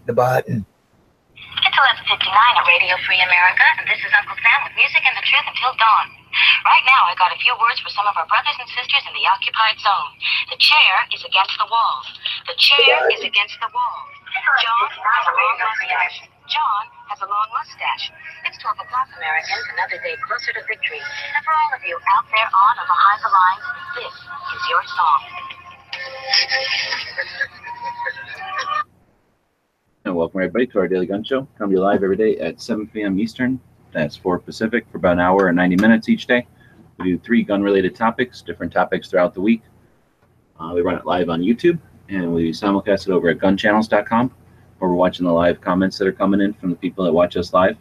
the button. It's 11:59 at Radio Free America, and this is Uncle Sam with music and the truth until dawn. Right now, I got a few words for some of our brothers and sisters in the occupied zone. The chair is against the wall. The chair is against the wall. John has a long mustache. John has a long mustache. It's 12 o'clock, Americans, another day closer to victory. And for all of you out there on or behind the lines, this is your song. And welcome everybody to our Daily Gun Show. Come to you live every day at 7 p.m. Eastern. That's 4 Pacific for about an hour and 90 minutes each day. We do 3 gun-related topics, different topics throughout the week. We run it live on YouTube, and we simulcast it over at gunchannels.com, where we're watching the live comments that are coming in from the people that watch us live.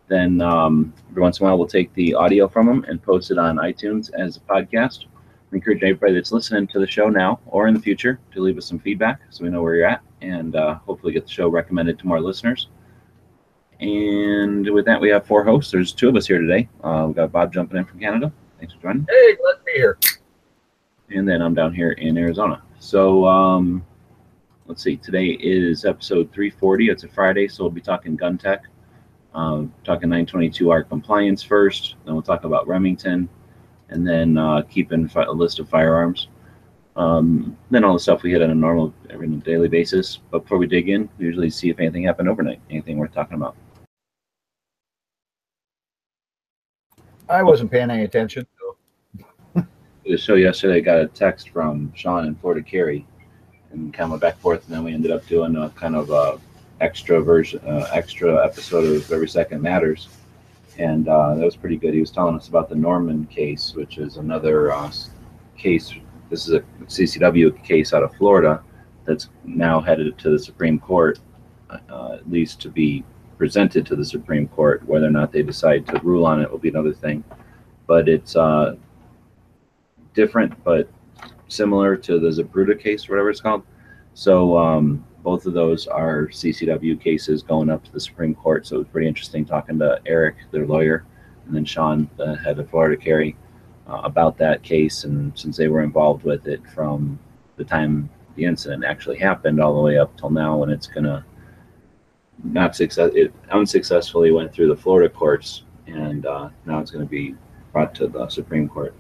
Then every once in a while, we'll take the audio from them and post it on iTunes as a podcast. We encourage everybody that's listening to the show now or in the future to leave us some feedback so we know where you're at, and hopefully get the show recommended to more listeners. And with that, we have 4 hosts. There's 2 of us here today. We've got Bob jumping in from Canada. Thanks for joining. Hey, glad to be here. And then I'm down here in Arizona. So let's see. Today is episode 340. It's a Friday, so we'll be talking gun tech. Talking 922R compliance first. Then we'll talk about Remington. And then keeping a list of firearms. Then all the stuff we hit on a normal, every daily basis. But before we dig in, we usually see if anything happened overnight, anything worth talking about. I wasn't paying any attention. So. The show yesterday, I got a text from Sean in Florida Carry, and kind of went back and forth, and then we ended up doing a kind of extra episode of Every Second Matters. And that was pretty good. He was telling us about the Norman case, which is another case. This is a CCW case out of Florida that's now headed to the Supreme Court, at least to be presented to the Supreme Court. Whether or not they decide to rule on it will be another thing. But it's different but similar to the Zapruder case, or whatever it's called. So both of those are CCW cases going up to the Supreme Court. So it was pretty interesting talking to Eric, their lawyer, and then Sean, the head of Florida Carry, about that case. And since they were involved with it from the time the incident actually happened all the way up till now, when it's gonna it unsuccessfully went through the Florida courts, and now it's going to be brought to the Supreme Court.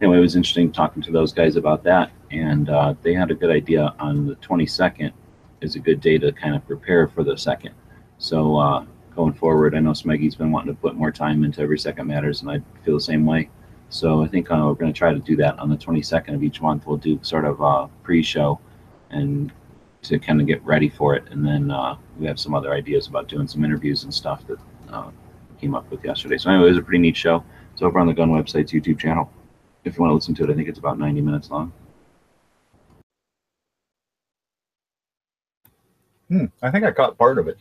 Anyway, it was interesting talking to those guys about that, and they had a good idea on the 22nd is a good day to kind of prepare for the 2nd. So going forward, I know Smeggy's been wanting to put more time into Every Second Matters, and I feel the same way. So I think we're going to try to do that on the 22nd of each month. We'll do sort of a pre-show and to kind of get ready for it, and then we have some other ideas about doing some interviews and stuff that came up with yesterday. So anyway, it was a pretty neat show. It's over on the Gun website's YouTube channel. If you want to listen to it, I think it's about 90 minutes long. I think I caught part of it.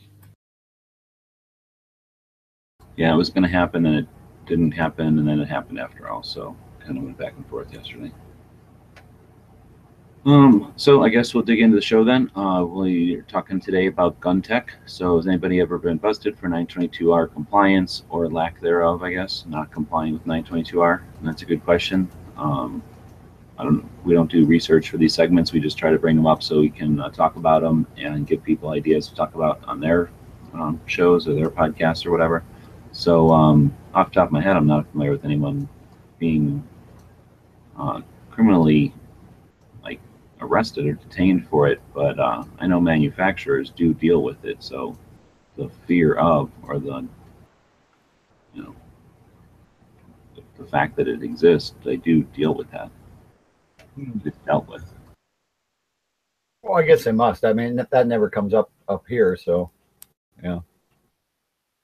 Yeah, it was going to happen, and it didn't happen, and then it happened after all. So kind of went back and forth yesterday. So I guess we'll dig into the show then. We're talking today about gun tech. So has anybody ever been busted for 922R compliance or lack thereof, I guess, not complying with 922R? And that's a good question. We don't do research for these segments. We just try to bring them up so we can talk about them and give people ideas to talk about on their shows or their podcasts or whatever. So off the top of my head, I'm not familiar with anyone being criminally arrested or detained for it, but I know manufacturers do deal with it. So the fear of, or the fact that it exists, they do deal with that. It's dealt with. Well, I guess they must. I mean, that never comes up here, so yeah.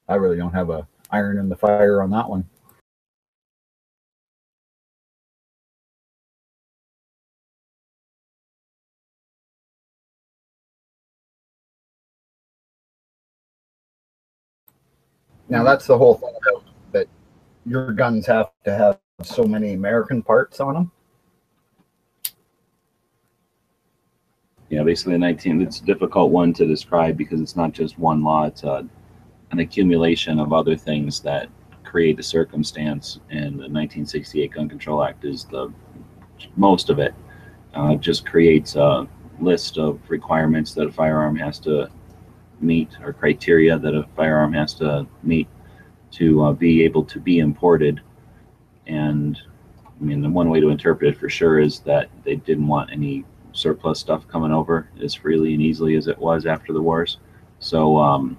I really don't have a iron in the fire on that one. Now, that's the whole thing about that your guns have to have so many American parts on them. Yeah, basically it's a difficult one to describe because it's not just one law. It's an accumulation of other things that create the circumstance, and the 1968 Gun Control Act is the most of it. Just creates a list of requirements that a firearm has to meet, or criteria that a firearm has to meet to be able to be imported. And I mean, the one way to interpret it for sure is that they didn't want any surplus stuff coming over as freely and easily as it was after the wars. So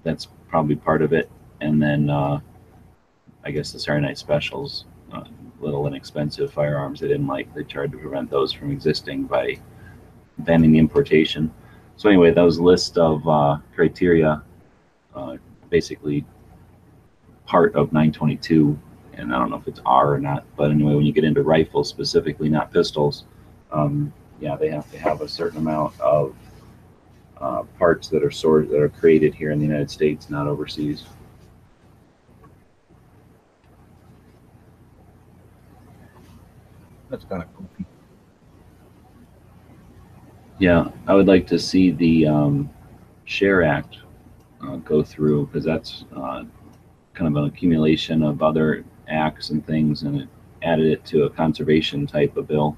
that's probably part of it. And then I guess the Saturday Night Specials, little inexpensive firearms they didn't like, they tried to prevent those from existing by banning the importation. So anyway, that was a list of criteria, basically part of 922, and I don't know if it's R or not, but anyway, when you get into rifles specifically, not pistols, yeah, they have to have a certain amount of parts that are created here in the United States, not overseas. That's kind of cool. Yeah, I would like to see the SHARE Act go through, because that's kind of an accumulation of other acts and things, and it added it to a conservation type of bill.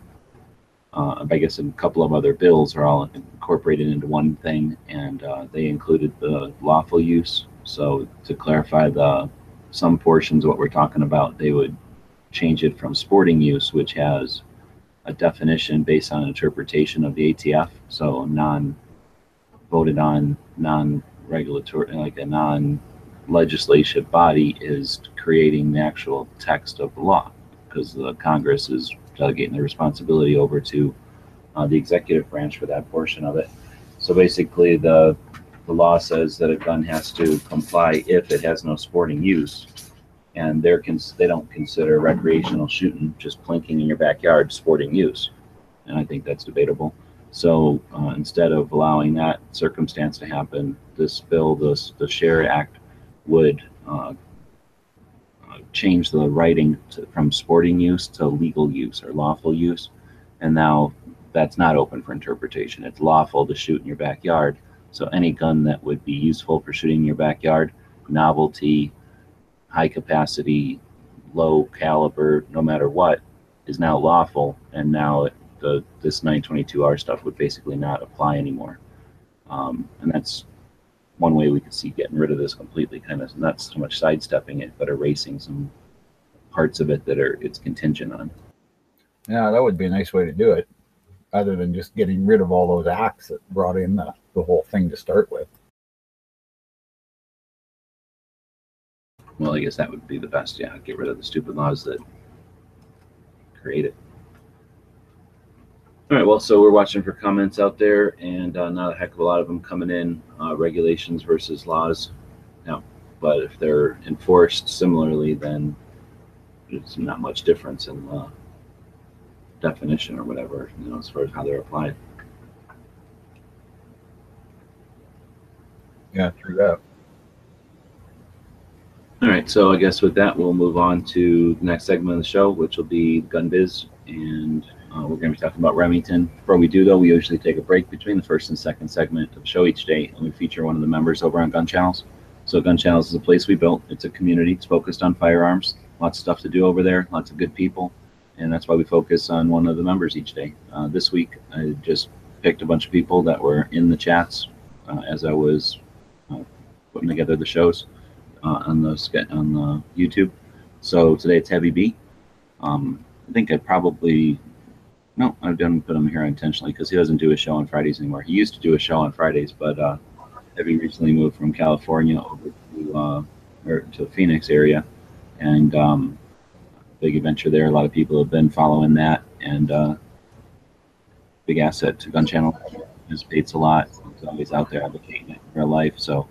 I guess a couple of other bills are all incorporated into one thing, and they included the lawful use. So to clarify some portions of what we're talking about, they would change it from sporting use, which has a definition based on interpretation of the ATF, so non-voted on, non-regulatory, like a non-legislative body is creating the actual text of the law, because the Congress is delegating the responsibility over to the executive branch for that portion of it. So basically the law says that a gun has to comply if it has no sporting use, and they don't consider recreational shooting, just plinking in your backyard, sporting use, and I think that's debatable. So instead of allowing that circumstance to happen, this bill, the SHARE Act, would change the writing from sporting use to legal use or lawful use, and now that's not open for interpretation. It's lawful to shoot in your backyard. So any gun that would be useful for shooting in your backyard, novelty, high capacity, low caliber, no matter what, is now lawful, and now this 922R stuff would basically not apply anymore. And that's one way we could see getting rid of this completely, kind of not so much sidestepping it, but erasing some parts of it that it's contingent on. Yeah, that would be a nice way to do it, other than just getting rid of all those acts that brought in the whole thing to start with. Well, I guess that would be the best, yeah, get rid of the stupid laws that create it. All right, well, so we're watching for comments out there, and not a heck of a lot of them coming in, regulations versus laws. Yeah, but if they're enforced similarly, then there's not much difference in the definition or whatever, as far as how they're applied. Yeah, true that. All right, so I guess with that, we'll move on to the next segment of the show, which will be Gun Biz, and we're going to be talking about Remington. Before we do, though, we usually take a break between the first and second segment of the show each day, and we feature one of the members over on Gun Channels. So Gun Channels is a place we built. It's a community. It's focused on firearms. Lots of stuff to do over there, lots of good people, and that's why we focus on one of the members each day. This week, I just picked a bunch of people that were in the chats as I was putting together the shows on the YouTube. So today it's Heavy B. I think I didn't put him here intentionally because he doesn't do a show on Fridays anymore. He used to do a show on Fridays, but Heavy recently moved from California over to the Phoenix area, and big adventure there. A lot of people have been following that, and big asset to Gun Channel. Participates a lot. He's always out there advocating it in real life. So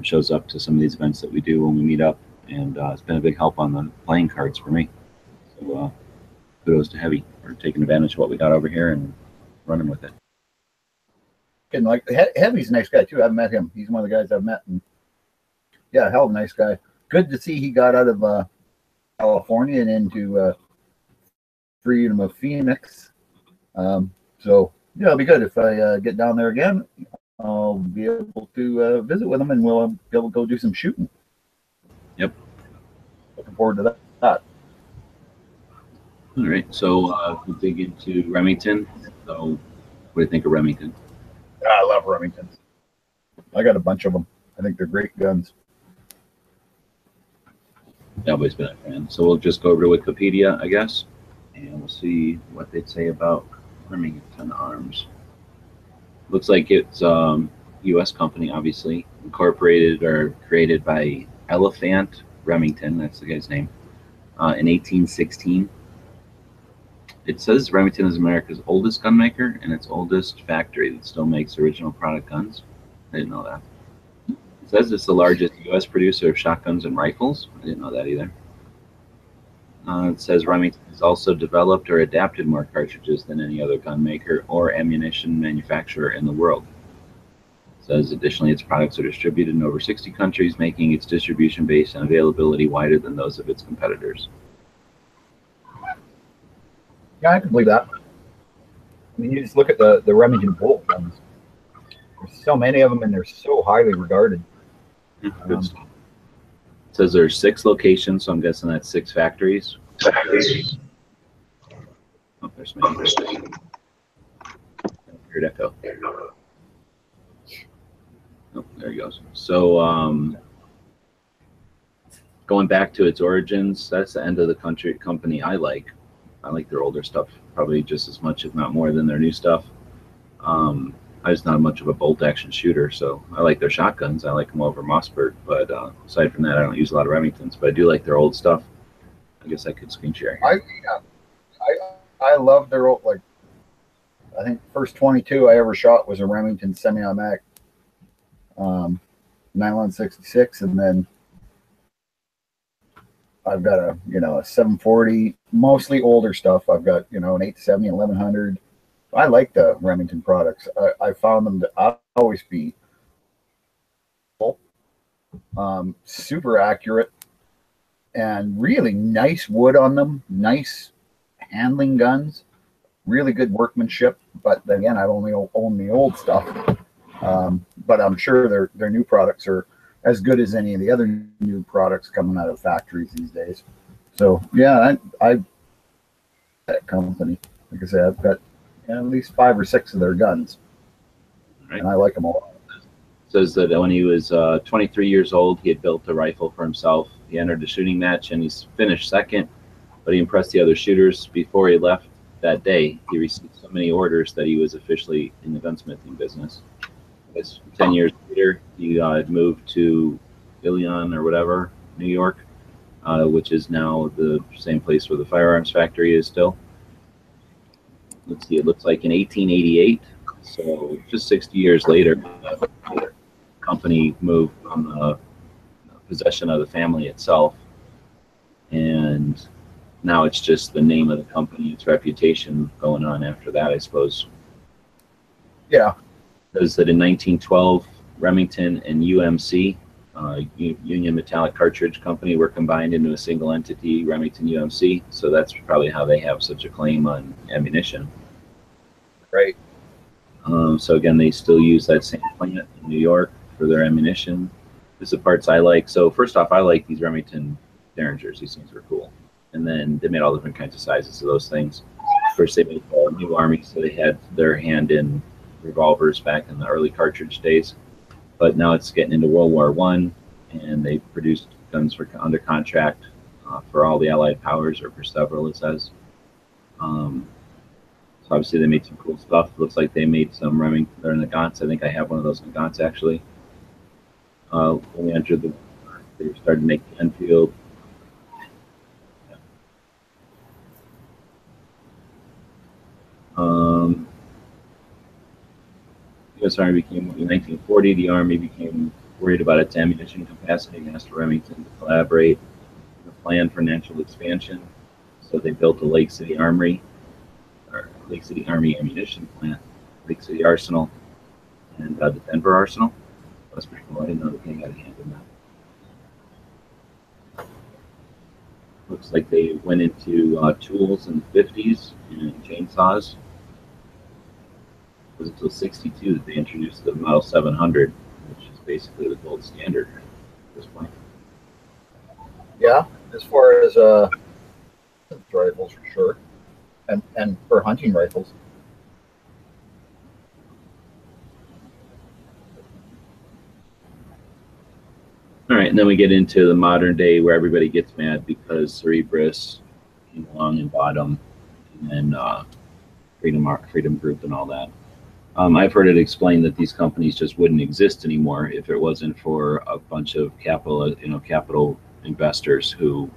shows up to some of these events that we do when we meet up, and it's been a big help on the playing cards for me. So kudos to Heavy for taking advantage of what we got over here and running with it. And like Heavy's a nice guy too. I've met him. He's one of the guys I've met, and yeah, hell of a nice guy. Good to see he got out of California and into freedom of Phoenix. So yeah, it'll be good if I get down there again. I'll be able to visit with him, and we'll be able to go do some shooting. Yep. Looking forward to that. All right, so we'll dig into Remington. So what do you think of Remington? I love Remington. I got a bunch of them. I think they're great guns. I've always been a fan. So we'll just go over to Wikipedia, I guess, and we'll see what they'd say about Remington arms. Looks like it's U.S. company, obviously, incorporated or created by Elephant Remington, that's the guy's name, in 1816. It says Remington is America's oldest gun maker and its oldest factory that still makes original product guns. I didn't know that. It says it's the largest U.S. producer of shotguns and rifles. I didn't know that either. It says Remington has also developed or adapted more cartridges than any other gun maker or ammunition manufacturer in the world. It says additionally its products are distributed in over 60 countries, making its distribution base and availability wider than those of its competitors. Yeah, I can believe that. I mean, you just look at the Remington bolt guns. There's so many of them, and they're so highly regarded. Yeah, good stuff. It says there's 6 locations, so I'm guessing that's 6 factories. Oh, there's me. Weird echo. Oh, there he goes. So, going back to its origins, that's the end of the company I like. I like their older stuff probably just as much, if not more, than their new stuff. I'm just not much of a bolt action shooter, so I like their shotguns. I like them over Mossberg, but aside from that, I don't use a lot of Remingtons. But I do like their old stuff. I guess I could screen share here. I love their old, like, I think the first 22 I ever shot was a Remington semi-automatic nylon 66, and then I've got a, a 740, mostly older stuff. I've got, an 870, 1100. I like the Remington products. I found them to always be super accurate and really nice wood on them, nice handling guns, really good workmanship. But again, I only own the old stuff. But I'm sure their new products are as good as any of the other new products coming out of factories these days. So yeah, I that company, like I said, I've got at least 5 or 6 of their guns, right, and I like them all. It says that when he was 23 years old, he had built a rifle for himself. He entered a shooting match and he's finished second, but he impressed the other shooters. Before he left that day, he received so many orders that he was officially in the gunsmithing business. 10 years later, he moved to Ilion or whatever, New York, which is now the same place where the firearms factory is still. Let's see, it looks like in 1888, so just 60 years later, the company moved from the possession of the family itself, and now it's just the name of the company, its reputation going on after that, I suppose. Yeah. Says that in 1912, Remington and UMC, Union Metallic Cartridge Company, were combined into a single entity, Remington UMC. So that's probably how they have such a claim on ammunition. Right. So again, they still use that same plant in New York for their ammunition. This is the parts I like. So first off, I like these Remington Derringers. These things were cool. And then they made all different kinds of sizes of those things. First, they made the new army, so they had their hand in revolvers back in the early cartridge days, but now it's getting into World War I, and they produced guns for under contract for all the Allied powers, or for several, it says. So obviously they made some cool stuff. Looks like they made some Remington Nagants. I think I have one of those Nagants actually. When we entered the war, they started to make the Enfield. U.S. Army became, in 1940, the Army became worried about its ammunition capacity and asked Remington to collaborate with a plan for national expansion. So they built a Lake City Armory, or Lake City Army ammunition plant, Lake City Arsenal, and the Denver Arsenal. That's pretty cool. I didn't know that they had a hand in that. Looks like they went into tools in the 50s and chainsaws. It was until 62 that they introduced the Model 700, which is basically the gold standard at this point. Yeah, as far as rifles for sure, and for hunting rifles. All right, and then we get into the modern day where everybody gets mad because Cerebras came along and bought them, and then Freedom Group and all that. I've heard it explained that these companies just wouldn't exist anymore if it wasn't for a bunch of capital investors who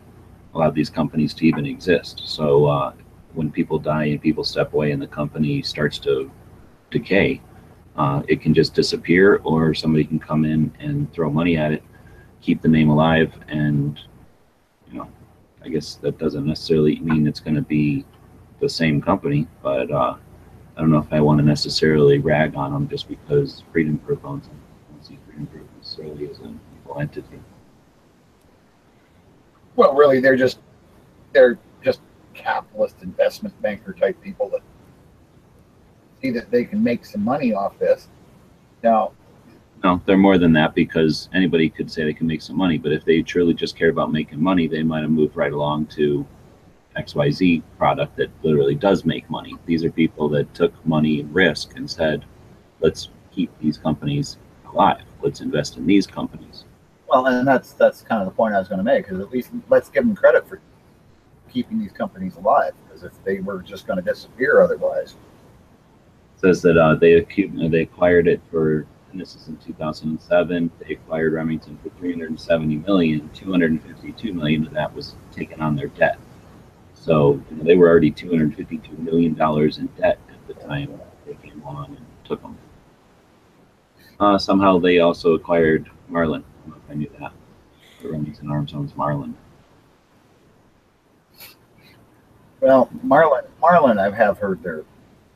allowed these companies to even exist. So when people die and people step away and the company starts to decay, it can just disappear, or somebody can come in and throw money at it, keep the name alive, and I guess that doesn't necessarily mean it's going to be the same company, but I don't know if I want to necessarily rag on them just because Freedom Group owns them. I don't see Freedom Group necessarily as an equal entity. Well, really, they're just capitalist investment banker type people that see that they can make some money off this. Now, no, they're more than that, because anybody could say they can make some money, but if they truly just care about making money, they might have moved right along to XYZ product that literally does make money. These are people that took money and risk and said, let's keep these companies alive. Let's invest in these companies. Well, and that's kind of the point I was going to make, because at least let's give them credit for keeping these companies alive, because if they were just going to disappear otherwise. It says that they acquired it for, and this is in 2007, they acquired Remington for $370 million. $252 million of that was taken on their debt. So they were already $252 million in debt at the time they came along and took them. Somehow they also acquired Marlin. I don't know if I knew that. But Remington Arms owns Marlin. Well, Marlin, I have heard their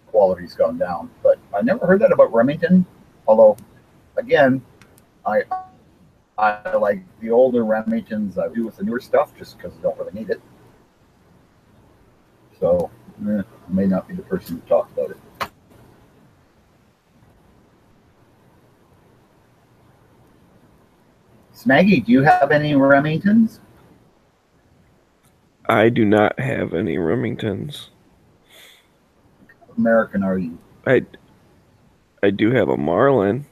quality's gone down, but I never heard that about Remington. Although, again, I like the older Remingtons. I do with the newer stuff just because I don't really need it. So, I may not be the person to talk about it. Smaggy, do you have any Remingtons? I do not have any Remingtons. American are you? I do have a Marlin.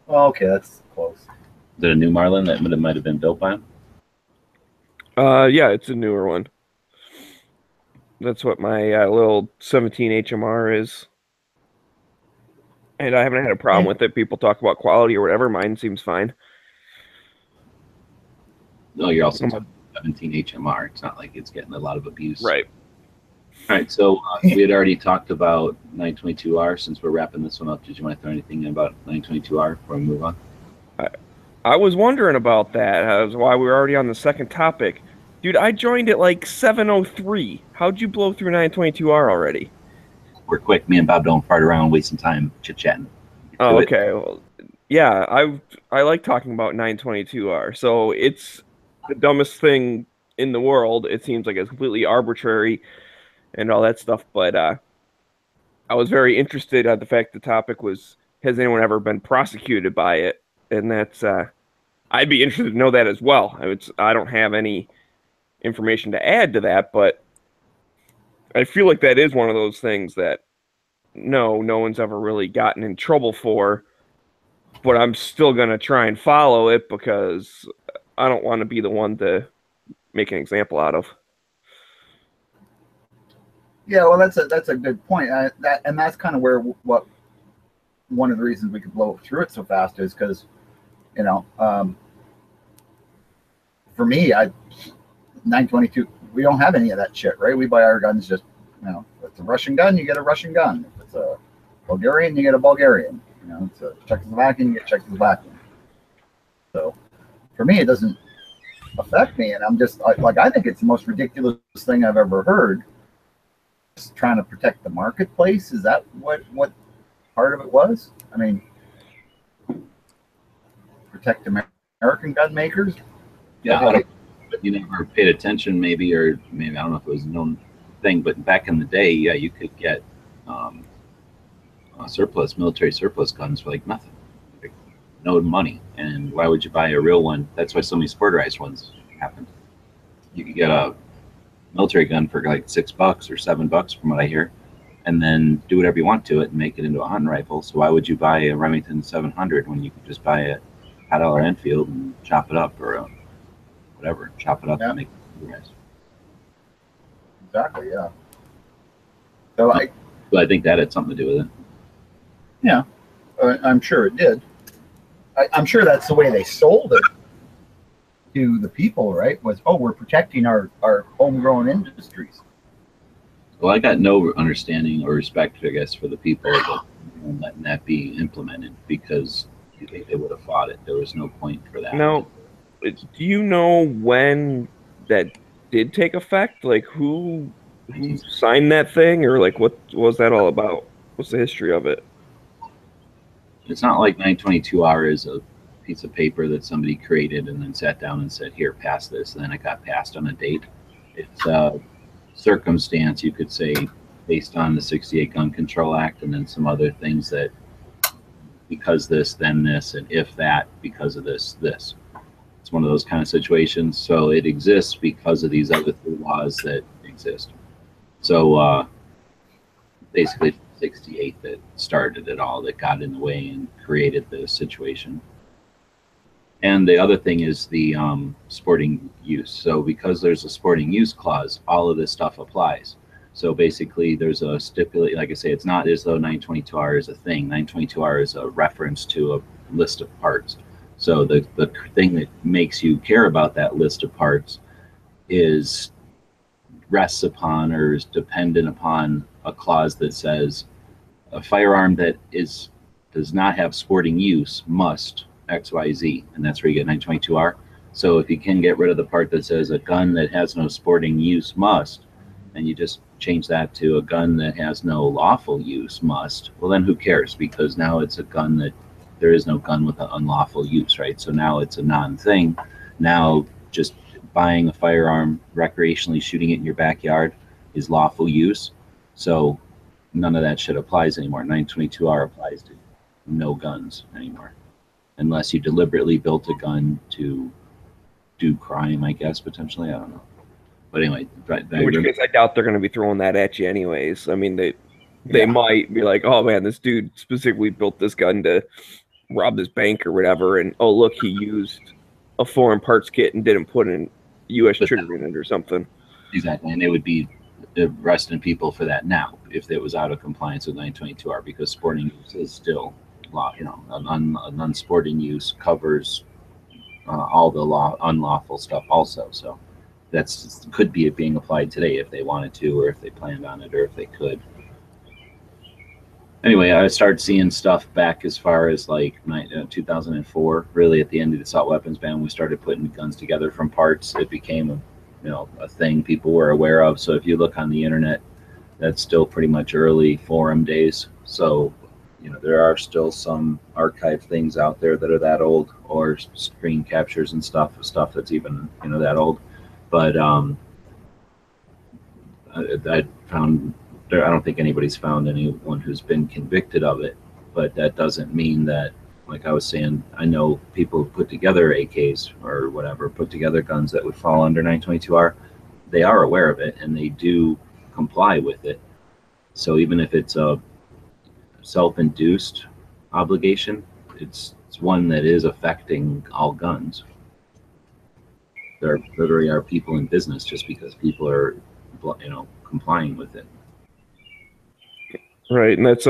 Oh, okay, that's close. Is it a new Marlin that might have been built by him? Yeah, it's a newer one. That's what my little 17 HMR is. And I haven't had a problem with it. People talk about quality or whatever. Mine seems fine. No, you're also talking 17 HMR. It's not like it's getting a lot of abuse. Right. All right, so we had already talked about 922R. Since we're wrapping this one up, did you want to throw anything in about 922R before we move on? I was wondering about that. That was why we were already on the second topic. Dude, I joined at like 7:03. How'd you blow through 922R already? We're quick. Me and Bob don't fart around, wasting time chit-chatting. Oh, okay. Well, yeah, I like talking about 922R. So it's the dumbest thing in the world. It seems like it's completely arbitrary and all that stuff. But I was very interested at the fact the topic was, has anyone ever been prosecuted by it? And that's I'd be interested to know that as well. I don't have any information to add to that, but I feel like that is one of those things that no one's ever really gotten in trouble for, but I'm still going to try and follow it because I don't want to be the one to make an example out of. Yeah, well, that's a good point. That's kind of where one of the reasons we could blow through it so fast is because, for me, 922, we don't have any of that shit, right? We buy our guns just, if it's a Russian gun, you get a Russian gun. If it's a Bulgarian, you get a Bulgarian. It's a Czechoslovakian, you get Czechoslovakian. So for me, it doesn't affect me. And I'm just I think it's the most ridiculous thing I've ever heard. Just trying to protect the marketplace. Is that what part of it was? I mean, protect American gun makers? Yeah, you never paid attention, maybe I don't know if it was a known thing, but back in the day, yeah, you could get military surplus guns for like nothing, like no money. And why would you buy a real one? That's why so many sporterized ones happened. You could get a military gun for like $6 or $7 from what I hear, and then do whatever you want to it and make it into a hunting rifle. So why would you buy a Remington 700 when you could just buy a Paddle or Enfield and chop it up, or whatever, chop it up Yeah. and make it nice. Exactly. Yeah. So But I think that had something to do with it. yeah, I'm sure it did. I'm sure that's the way they sold it to the people, right? Was, oh, we're protecting our homegrown industries. Well, I got no understanding or respect, I guess, for the people that letting that be implemented, because you think they would have fought it. There was no point for that. Now, do you know when that did take effect? Like who signed that thing, or like what was that all about? What's the history of it? It's not like 922R is a piece of paper that somebody created and then sat down and said, here, pass this, and then it got passed on a date. It's a circumstance, you could say, based on the 68 Gun Control Act, and then some other things that, because this, then this, and if that, because of this, this. It's one of those kind of situations. So it exists because of these other three laws that exist. So basically 68 that started it all, that got in the way and created the situation. And the other thing is the sporting use. So because there's a sporting use clause, all of this stuff applies. So basically there's a stipulate, like I say, it's not as though 922R is a thing. 922R is a reference to a list of parts. So the thing that makes you care about that list of parts is rests upon or is dependent upon a clause that says a firearm that does not have sporting use must XYZ, and that's where you get 922R. So if you can get rid of the part that says a gun that has no sporting use must, and you just change that to a gun that has no lawful use must, well then who cares? Because now it's a gun that there is no gun with an unlawful use, right? So now it's a non-thing. Now just buying a firearm, recreationally shooting it in your backyard is lawful use. So none of that shit applies anymore. 922R applies to no guns anymore, unless you deliberately built a gun to do crime, I guess, potentially. I don't know. But anyway, In which case, I doubt they're going to be throwing that at you anyways. I mean, they might be like, oh man, this dude specifically built this gun to rob this bank or whatever, and oh look, he used a foreign parts kit and didn't put in U.S. trigger in it or something. Exactly, and they would be arresting people for that now if it was out of compliance with 922R, because sporting use is still law. You know, an unsporting use covers all the unlawful stuff also. So that's could be it being applied today if they wanted to, or if they planned on it, or if they could. Anyway, I started seeing stuff back as far as like 2004. Really, at the end of the assault weapons ban, we started putting guns together from parts. It became a thing people were aware of. So if you look on the internet, that's still pretty much early forum days. So there are still some archived things out there that are that old, or screen captures and stuff that's even that old. But I found. I don't think anybody's found anyone who's been convicted of it, but that doesn't mean that, like I was saying, I know people who put together AKs or whatever, put together guns that would fall under 922R. They are aware of it and they do comply with it. So even if it's a self-induced obligation, it's one that is affecting all guns. There literally are people in business just because people are, complying with it. Right, and that's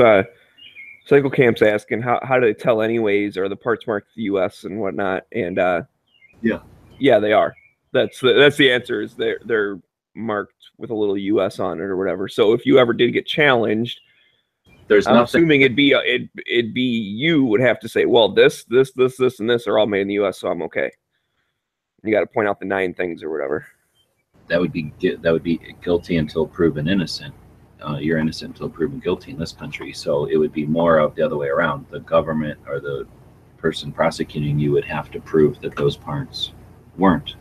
Cycle Camp's asking how do they tell anyways? Are the parts marked the U.S. and whatnot? And yeah, they are. That's the answer. Is they're marked with a little U.S. on it or whatever. So if you ever did get challenged, I'm assuming it'd be you would have to say, well, this, and this are all made in the U.S., so I'm okay. You got to point out the 9 things or whatever. That would be guilty until proven innocent. You're innocent until proven guilty in this country. So it would be more of the other way around. The government or the person prosecuting you would have to prove that those parts weren't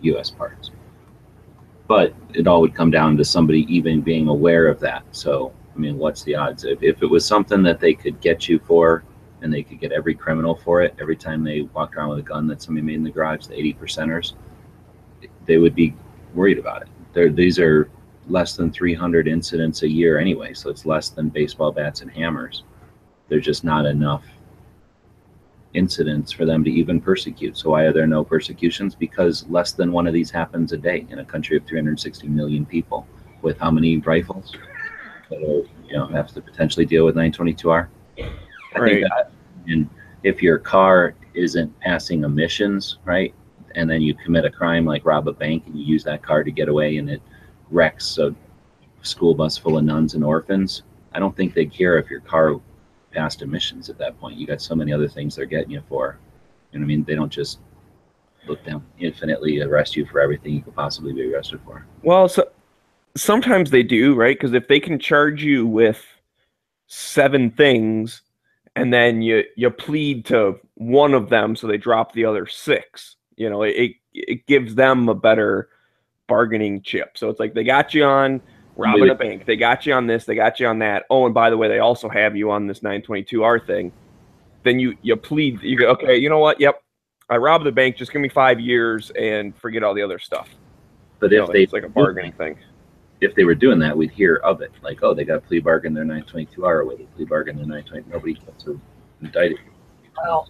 U.S. parts. But it all would come down to somebody even being aware of that. So, I mean, what's the odds? If it was something that they could get you for, and they could get every criminal for it, every time they walked around with a gun that somebody made in the garage, the 80%ers, they would be worried about it. These are less than 300 incidents a year anyway, so it's less than baseball bats and hammers. There's just not enough incidents for them to even persecute. So why are there no persecutions? Because less than one of these happens a day in a country of 360 million people with how many rifles that are, have to potentially deal with 922R. I think that, and if your car isn't passing emissions, right, and then you commit a crime like rob a bank and you use that car to get away and it wrecks a school bus full of nuns and orphans, I don't think they care if your car passed emissions at that point. You got so many other things they're getting you for. You know what I mean? They don't just look down infinitely, arrest you for everything you could possibly be arrested for. Well, so sometimes they do, right? Because if they can charge you with 7 things and then you plead to one of them, so they drop the other 6, it gives them a better bargaining chip. So it's like they got you on robbing a bank, they got you on this, they got you on that. Oh, and by the way, they also have you on this 922R thing. Then you plead, you go, okay, you know what? Yep, I robbed the bank. Just give me 5 years and forget all the other stuff. But if it's like a bargaining thing. If they were doing that, we'd hear of it. Like, oh, they got a plea bargain their 922R, or they plea bargain their 920. Nobody gets indicted. Well,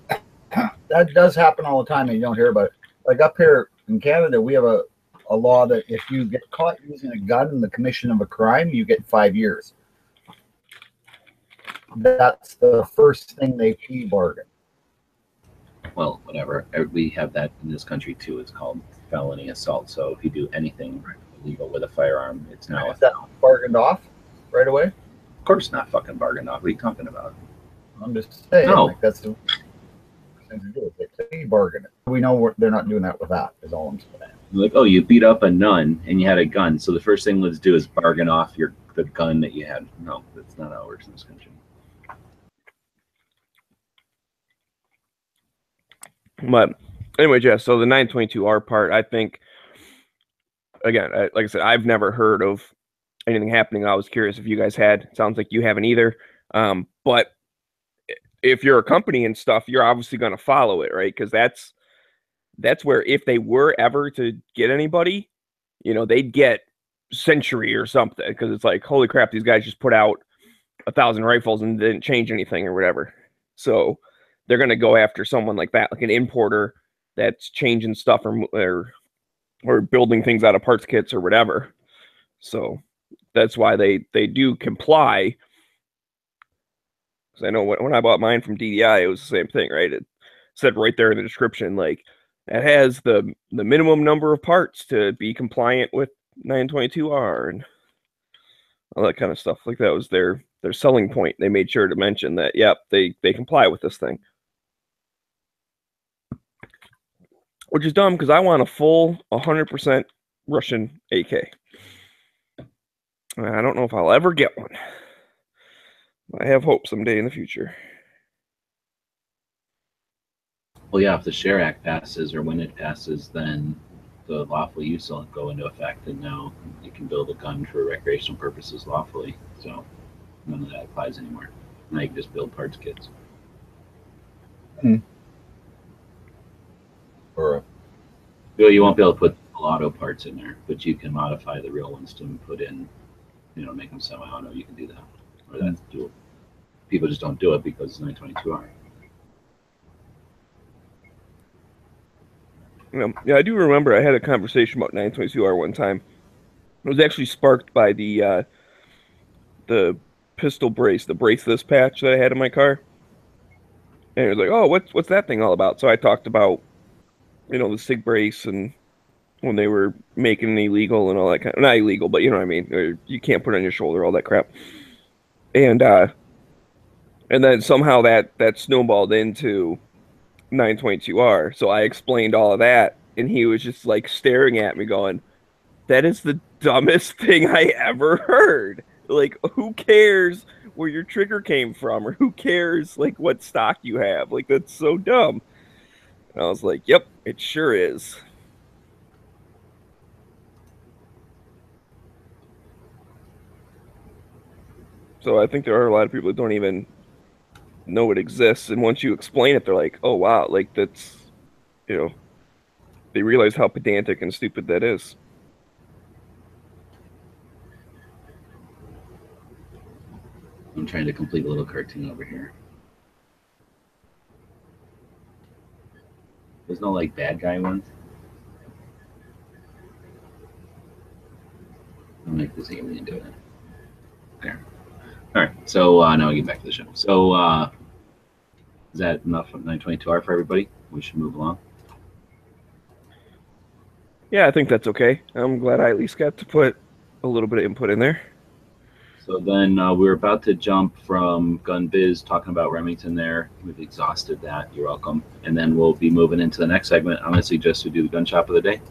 that does happen all the time, and you don't hear about it. Like up here in Canada, we have a law that if you get caught using a gun in the commission of a crime, you get 5 years. That's the first thing they plea bargain. Well, whatever. We have that in this country too. It's called felony assault. So if you do anything illegal with a firearm, it's now is that bargained off right away? Of course, not fucking bargained off. What are you talking about? I'm just saying. No. Like, that's the thing to do. They plea bargain it. We know they're not doing that with that. Is all I'm saying. Like, oh, you beat up a nun and you had a gun, so the first thing let's do is bargain off the gun that you had. No, that's not how it works in this country. But anyway, Jeff, so the 922R part, I think, again, like I said, I've never heard of anything happening. I was curious if you guys had. Sounds like you haven't either. But if you're a company and stuff, you're obviously going to follow it, right? Because that's where if they were ever to get anybody, they'd get Century or something, because it's like, holy crap, these guys just put out 1,000 rifles and didn't change anything or whatever. So they're going to go after someone like that, like an importer that's changing stuff or building things out of parts kits or whatever. So that's why they do comply. Because I know when I bought mine from DDI, it was the same thing, right? It said right there in the description, like, it has the minimum number of parts to be compliant with 922R and all that kind of stuff. Like, that was their selling point. They made sure to mention that, yep, they comply with this thing. Which is dumb, because I want a full 100% Russian AK. I don't know if I'll ever get one. I have hope someday in the future. Well, yeah, if the SHARE Act passes, or when it passes, then the lawful use will go into effect, and now you can build a gun for recreational purposes lawfully. So none of that applies anymore. Now you can just build parts kits. Or Well, you won't be able to put auto parts in there, but you can modify the real ones to put in, make them semi-auto. You can do that, or that's doable. People just don't do it because it's 922R. Yeah, I do remember I had a conversation about 922R one time. It was actually sparked by the pistol brace, the braceless patch that I had in my car. And it was like, oh, what's that thing all about? So I talked about, the SIG brace and when they were making it illegal and all that not illegal, but you know what I mean? You can't put it on your shoulder, all that crap. And then somehow that snowballed into 922R. So I explained all of that, and he was just like staring at me going, that is the dumbest thing I ever heard. Like, who cares where your trigger came from, or who cares like what stock you have? Like, that's so dumb. And I was like, yep, it sure is. So I think there are a lot of people that don't even know it exists, and once you explain it, they're like, oh wow, like that's, they realize how pedantic and stupid that is. I'm trying to complete a little cartoon over here. There's no like bad guy ones. I'll make this alien do it. There. All right. So now we get back to the show. So is that enough of 922R for everybody? We should move along. Yeah, I think that's okay. I'm glad I at least got to put a little bit of input in there. So then we're about to jump from Gun Biz, talking about Remington there. We've exhausted that. You're welcome. And then we'll be moving into the next segment. I'm going to suggest we do the gun shop of the day.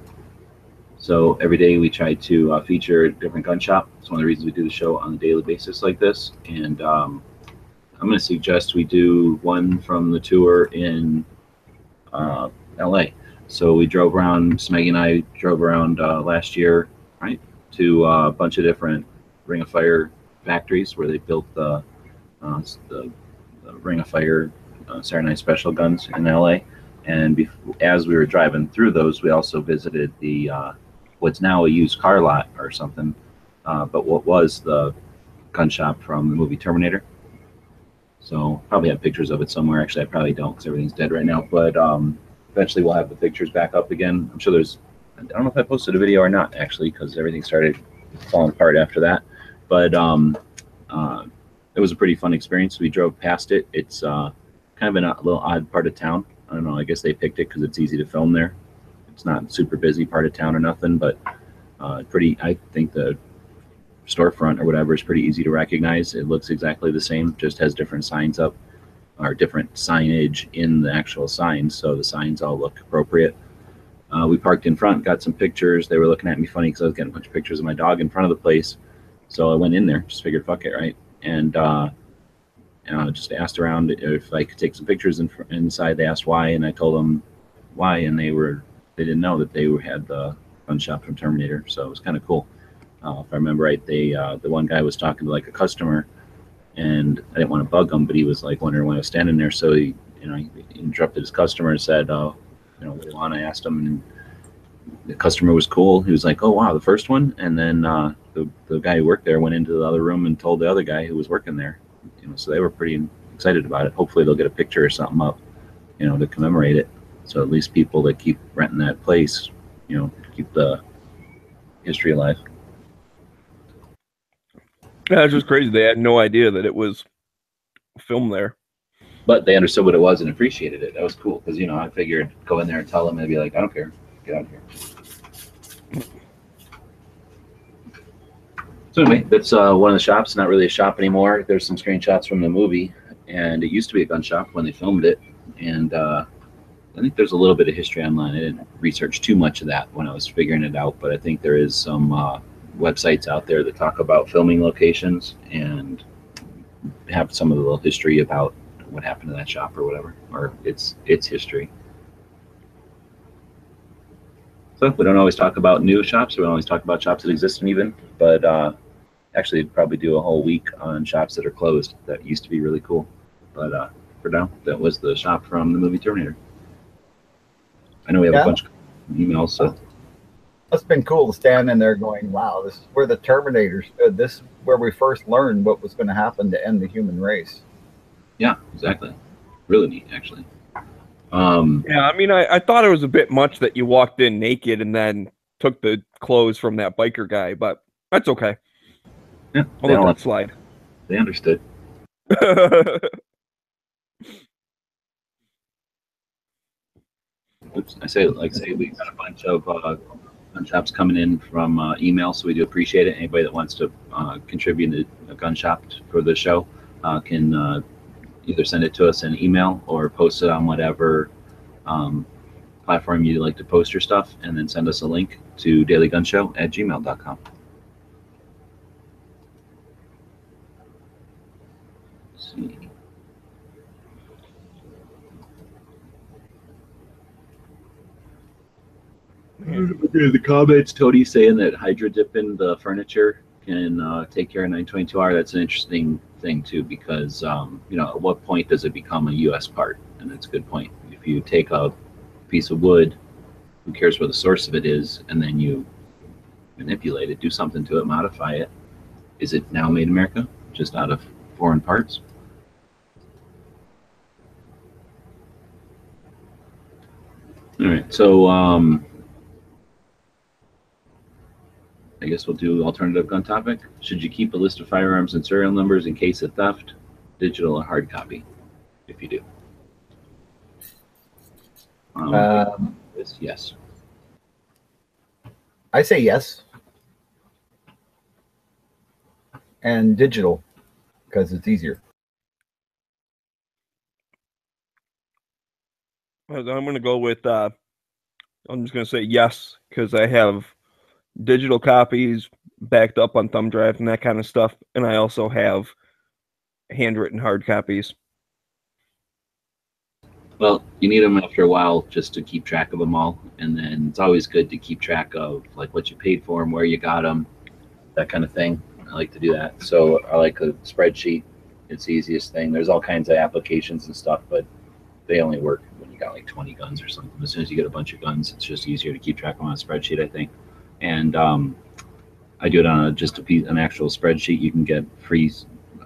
So every day we try to feature a different gun shop. It's one of the reasons we do the show on a daily basis like this. And I'm going to suggest we do one from the tour in LA. So we drove around, Smeggy and I drove around last year, right, to a bunch of different Ring of Fire factories where they built the Ring of Fire Saturday Night Special guns in LA. And as we were driving through those, we also visited the what's now a used car lot or something, but what was the gun shop from the movie Terminator. So probably have pictures of it somewhere. Actually, I probably don't because everything's dead right now. But eventually we'll have the pictures back up again. I'm sure there's, I don't know if I posted a video or not actually, because everything started falling apart after that. But it was a pretty fun experience. We drove past it. It's kind of in a little odd part of town. I don't know. I guess they picked it because it's easy to film there. It's not a super busy part of town or nothing, but pretty. I think the storefront or whatever is pretty easy to recognize. It looks exactly the same, just has different signs up or different signage in the actual signs, so the signs all look appropriate. We parked in front, got some pictures. They were looking at me funny because I was getting a bunch of pictures of my dog in front of the place. So I went in there, just figured, fuck it, right? And just asked around if I could take some pictures inside. They asked why, and I told them why, and they didn't know that they had the gun shop from Terminator. So it was kind of cool. If I remember right, the one guy was talking to like a customer, and I didn't want to bug him, but he was like wondering why I was standing there. So he interrupted his customer and said, what do you want? I asked him, and the customer was cool. He was like, oh wow, the first one. And then the guy who worked there went into the other room and told the other guy who was working there. So they were pretty excited about it. Hopefully they'll get a picture or something up, to commemorate it. So at least people that keep renting that place, keep the history alive. Yeah, it's just crazy. They had no idea that it was filmed there. But they understood what it was and appreciated it. That was cool because, I figured go in there and tell them, and they'd be like, I don't care. Get out of here. So anyway, that's one of the shops. Not really a shop anymore. There's some screenshots from the movie, and it used to be a gun shop when they filmed it. And I think there's a little bit of history online. I didn't research too much of that when I was figuring it out, but I think there is some websites out there that talk about filming locations and have some of the little history about what happened to that shop or whatever, or its history. So we don't always talk about new shops. We don't always talk about shops that exist even, but actually probably do a whole week on shops that are closed that used to be really cool. But for now, that was the shop from the movie Terminator. I know we have a bunch of emails, so. It's been cool to stand in there going, wow, this is where the Terminator stood. This is where we first learned what was going to happen to end the human race. Yeah, exactly. Really neat, actually. Yeah, I mean, I thought it was a bit much that you walked in naked and then took the clothes from that biker guy, but that's okay. Yeah, I'll let that slide. They understood. Oops, I say we got a bunch of gun shops coming in from email, so we do appreciate it. Anybody that wants to contribute to a gun shop for the show can either send it to us in email or post it on whatever platform you like to post your stuff, and then send us a link to dailygunshow@gmail.com. Let's see. The comments, Tony saying that hydro dipping the furniture can take care of 922R. That's an interesting thing too, because at what point does it become a U.S. part? And that's a good point. If you take a piece of wood, who cares where the source of it is, and then you manipulate it, do something to it, modify it, is it now made in America, just out of foreign parts? All right, so I guess we'll do alternative gun topic. Should you keep a list of firearms and serial numbers in case of theft, digital or hard copy? If you do. Yes. I say yes. And digital, because it's easier. I'm going to go with, I'm just going to say yes, because I have digital copies backed up on thumb drive and that kind of stuff. And I also have handwritten hard copies. Well, you need them after a while just to keep track of them all. And then it's always good to keep track of like what you paid for them, where you got them, that kind of thing. I like to do that. So I like a spreadsheet. It's the easiest thing. There's all kinds of applications and stuff, but they only work when you got like 20 guns or something. As soon as you get a bunch of guns, it's just easier to keep track of them on a spreadsheet, I think. And I do it on an actual spreadsheet. You can get free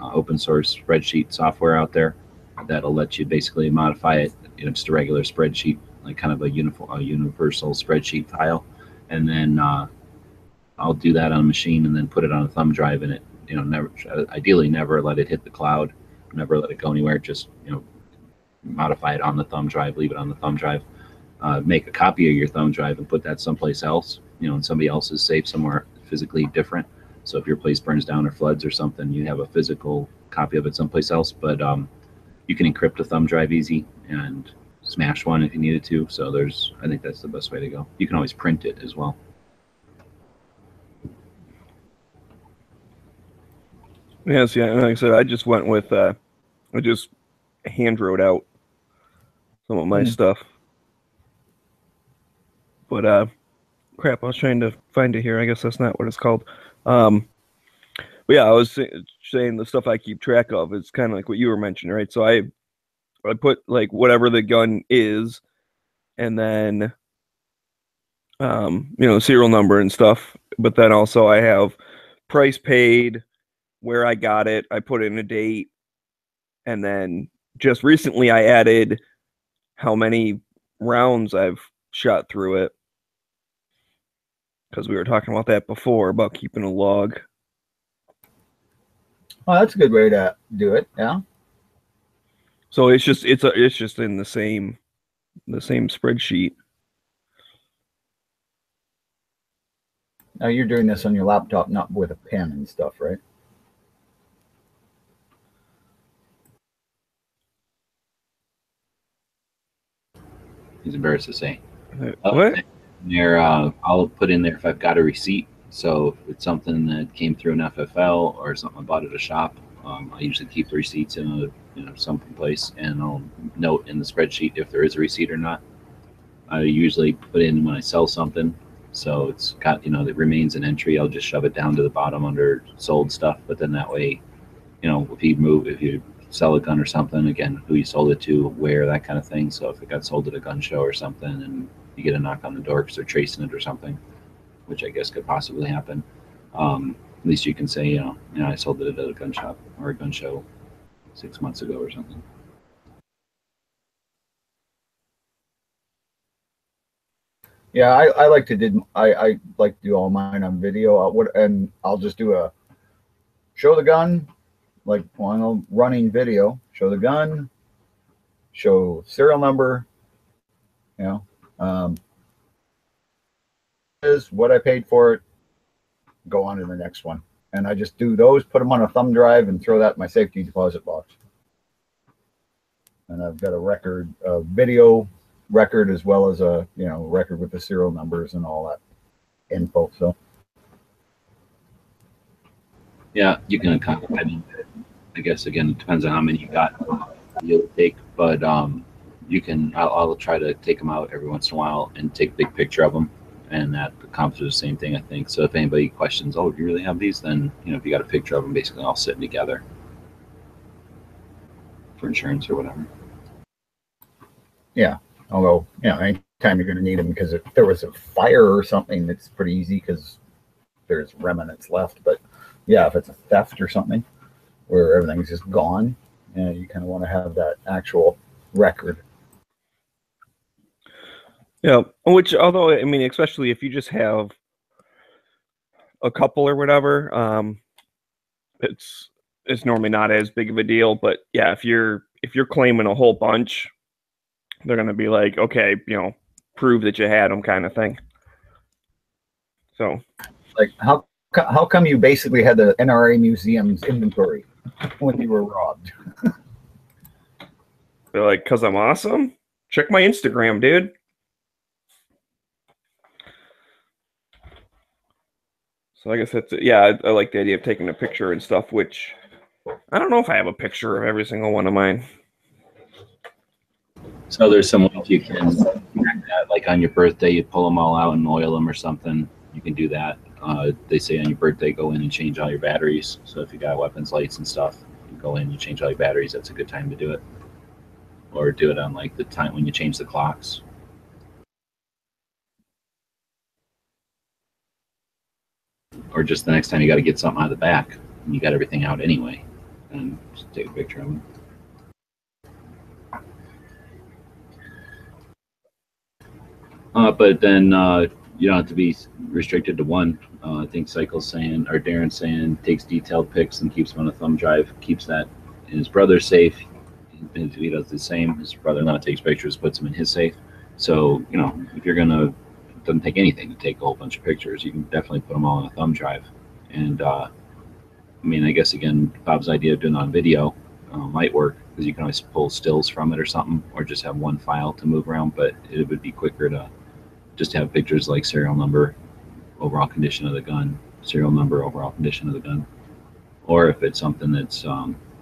open source spreadsheet software out there that'll let you basically modify it. You know, just a regular spreadsheet, like kind of a universal spreadsheet file. And then I'll do that on a machine and then put it on a thumb drive in it. You know, ideally never let it hit the cloud, never let it go anywhere. Just, you know, modify it on the thumb drive, leave it on the thumb drive, make a copy of your thumb drive and put that someplace else, you know, in somebody else's safe somewhere physically different. So if your place burns down or floods or something, you have a physical copy of it someplace else. But you can encrypt a thumb drive easy and smash one if you needed to. So I think that's the best way to go. You can always print it as well. Yes, yeah. Like I said, I just went with, I just hand wrote out some of my stuff. But crap, I was trying to find it here. I guess that's not what it's called. But yeah, I was saying the stuff I keep track of is kind of like what you were mentioning, right? So I put like whatever the gun is, and then you know, serial number and stuff. But then also I have price paid, where I got it. I put in a date, and then just recently I added how many rounds I've shot through it, because we were talking about that before about keeping a log. Oh, that's a good way to do it. Yeah. So it's just in the same spreadsheet. Now you're doing this on your laptop, not with a pen and stuff, right? He's embarrassed to say. What? There, I'll put in there if I've got a receipt. So if it's something that came through an FFL or something I bought at a shop, I usually keep the receipts in some place, and I'll note in the spreadsheet if there is a receipt or not. I usually put in when I sell something, so it's got, that remains an entry. I'll just shove it down to the bottom under sold stuff. But then that way, if you sell a gun or something, again, who you sold it to, where, that kind of thing. So if it got sold at a gun show or something, and you get a knock on the door because they're tracing it or something, which I guess could possibly happen. At least you can say, I sold it at a gun shop or a gun show 6 months ago or something. Yeah, I like to do all mine on video. And I'll just do show the gun, like on a running video, show the gun, show serial number, is what I paid for it, go on to the next one. And I just do those, put them on a thumb drive, and throw that in my safety deposit box. And I've got a video record, as well as a record with the serial numbers and all that info. So yeah, you can I guess again, it depends on how many you got you'll take, but I'll try to take them out every once in a while and take a big picture of them, and that accomplishes the same thing, I think. So if anybody questions, do you really have these, then if you got a picture of them basically all sitting together for insurance or whatever. Yeah, although anytime you're going to need them, because if there was a fire or something, it's pretty easy because there's remnants left. But yeah, if it's a theft or something where everything's just gone, you kind of want to have that actual record. Yeah, which, although, I mean, especially if you just have a couple or whatever, it's normally not as big of a deal. But yeah, if you're claiming a whole bunch, they're gonna be like, okay, prove that you had them, kind of thing. So, like, how come you basically had the NRA museum's inventory when you were robbed? they're like, because I'm awesome. Check my Instagram, dude. So I guess that's it. Yeah, I like the idea of taking a picture and stuff, which I don't know if I have a picture of every single one of mine. So there's some ways you can connect that, like on your birthday, you pull them all out and oil them or something. You can do that. They say on your birthday, go in and change all your batteries. So if you got weapons lights and stuff, you go in, you change all your batteries. That's a good time to do it. Or do it on like the time when you change the clocks. Or just the next time you got to get something out of the back and you got everything out anyway, and just take a picture of it. But then you don't have to be restricted to one. I think Cycle's saying, or Darren's saying, takes detailed pics and keeps them on a thumb drive, keeps that in his brother's safe. He does the same. His brother-in-law takes pictures, puts them in his safe. So, if you're going to, it doesn't take anything to take a whole bunch of pictures. You can definitely put them all on a thumb drive. And, I mean, I guess, again, Bob's idea of doing it on video might work, because you can always pull stills from it or something, or just have one file to move around, but it would be quicker to just have pictures like serial number, overall condition of the gun, serial number, overall condition of the gun. Or if it's something that's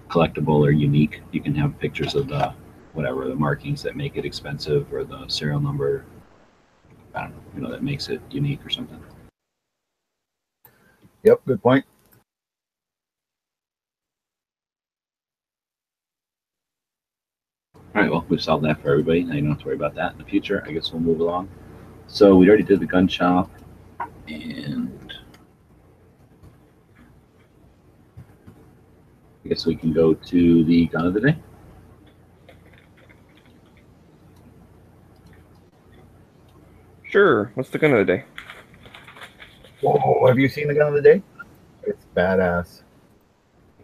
collectible or unique, you can have pictures of the markings that make it expensive, or the serial number, I don't know, that makes it unique or something. Yep, good point. All right, well, we've solved that for everybody. Now you don't have to worry about that in the future. I guess we'll move along. So we already did the gun shop, and I guess we can go to the gun of the day. Sure. What's the gun of the day? Whoa, have you seen the gun of the day? It's badass.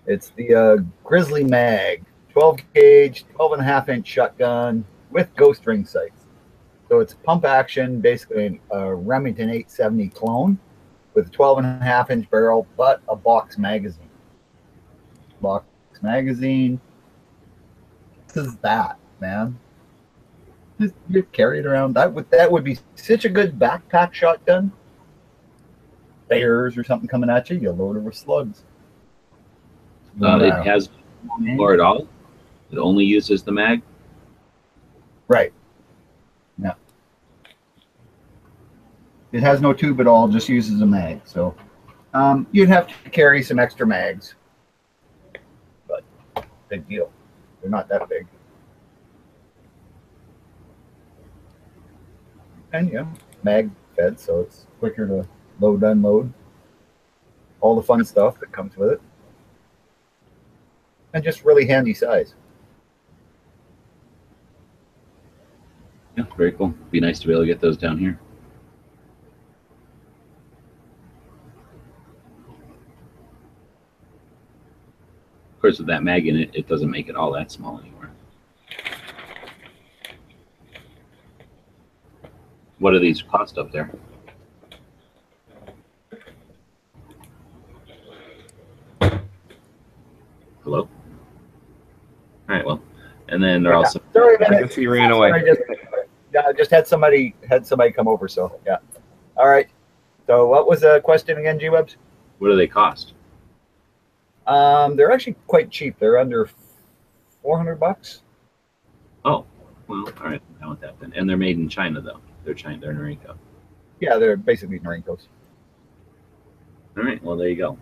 It's the GRIZZLY-MAG 12 gauge, 12.5-inch shotgun with ghost ring sights. So it's pump action, basically a Remington 870 clone with a 12.5-inch barrel, but a box magazine. Box magazine. This is that, man. Just you carry it around. That would be such a good backpack shotgun. Bears or something coming at you, you load it with slugs. It has no more at all. It only uses the mag. Right. Yeah. It has no tube at all, just uses a mag. So you'd have to carry some extra mags. But big deal. They're not that big. And yeah, mag fed, so it's quicker to load, unload. All the fun stuff that comes with it. And just really handy size. Yeah, very cool. Be nice to be able to get those down here. Of course, with that mag in it, it doesn't make it all that small anymore. What do these cost up there? Hello? All right, well, and then they're also... Sorry, I guess he ran away. I just had somebody come over, so yeah. All right. So what was the question again, G-Webs? What do they cost? They're actually quite cheap. They're under $400. Oh, well, all right. I want that then. And they're made in China, though. They're China. They're Norinco. Yeah, they're basically Norincos. All right. Well, there you go.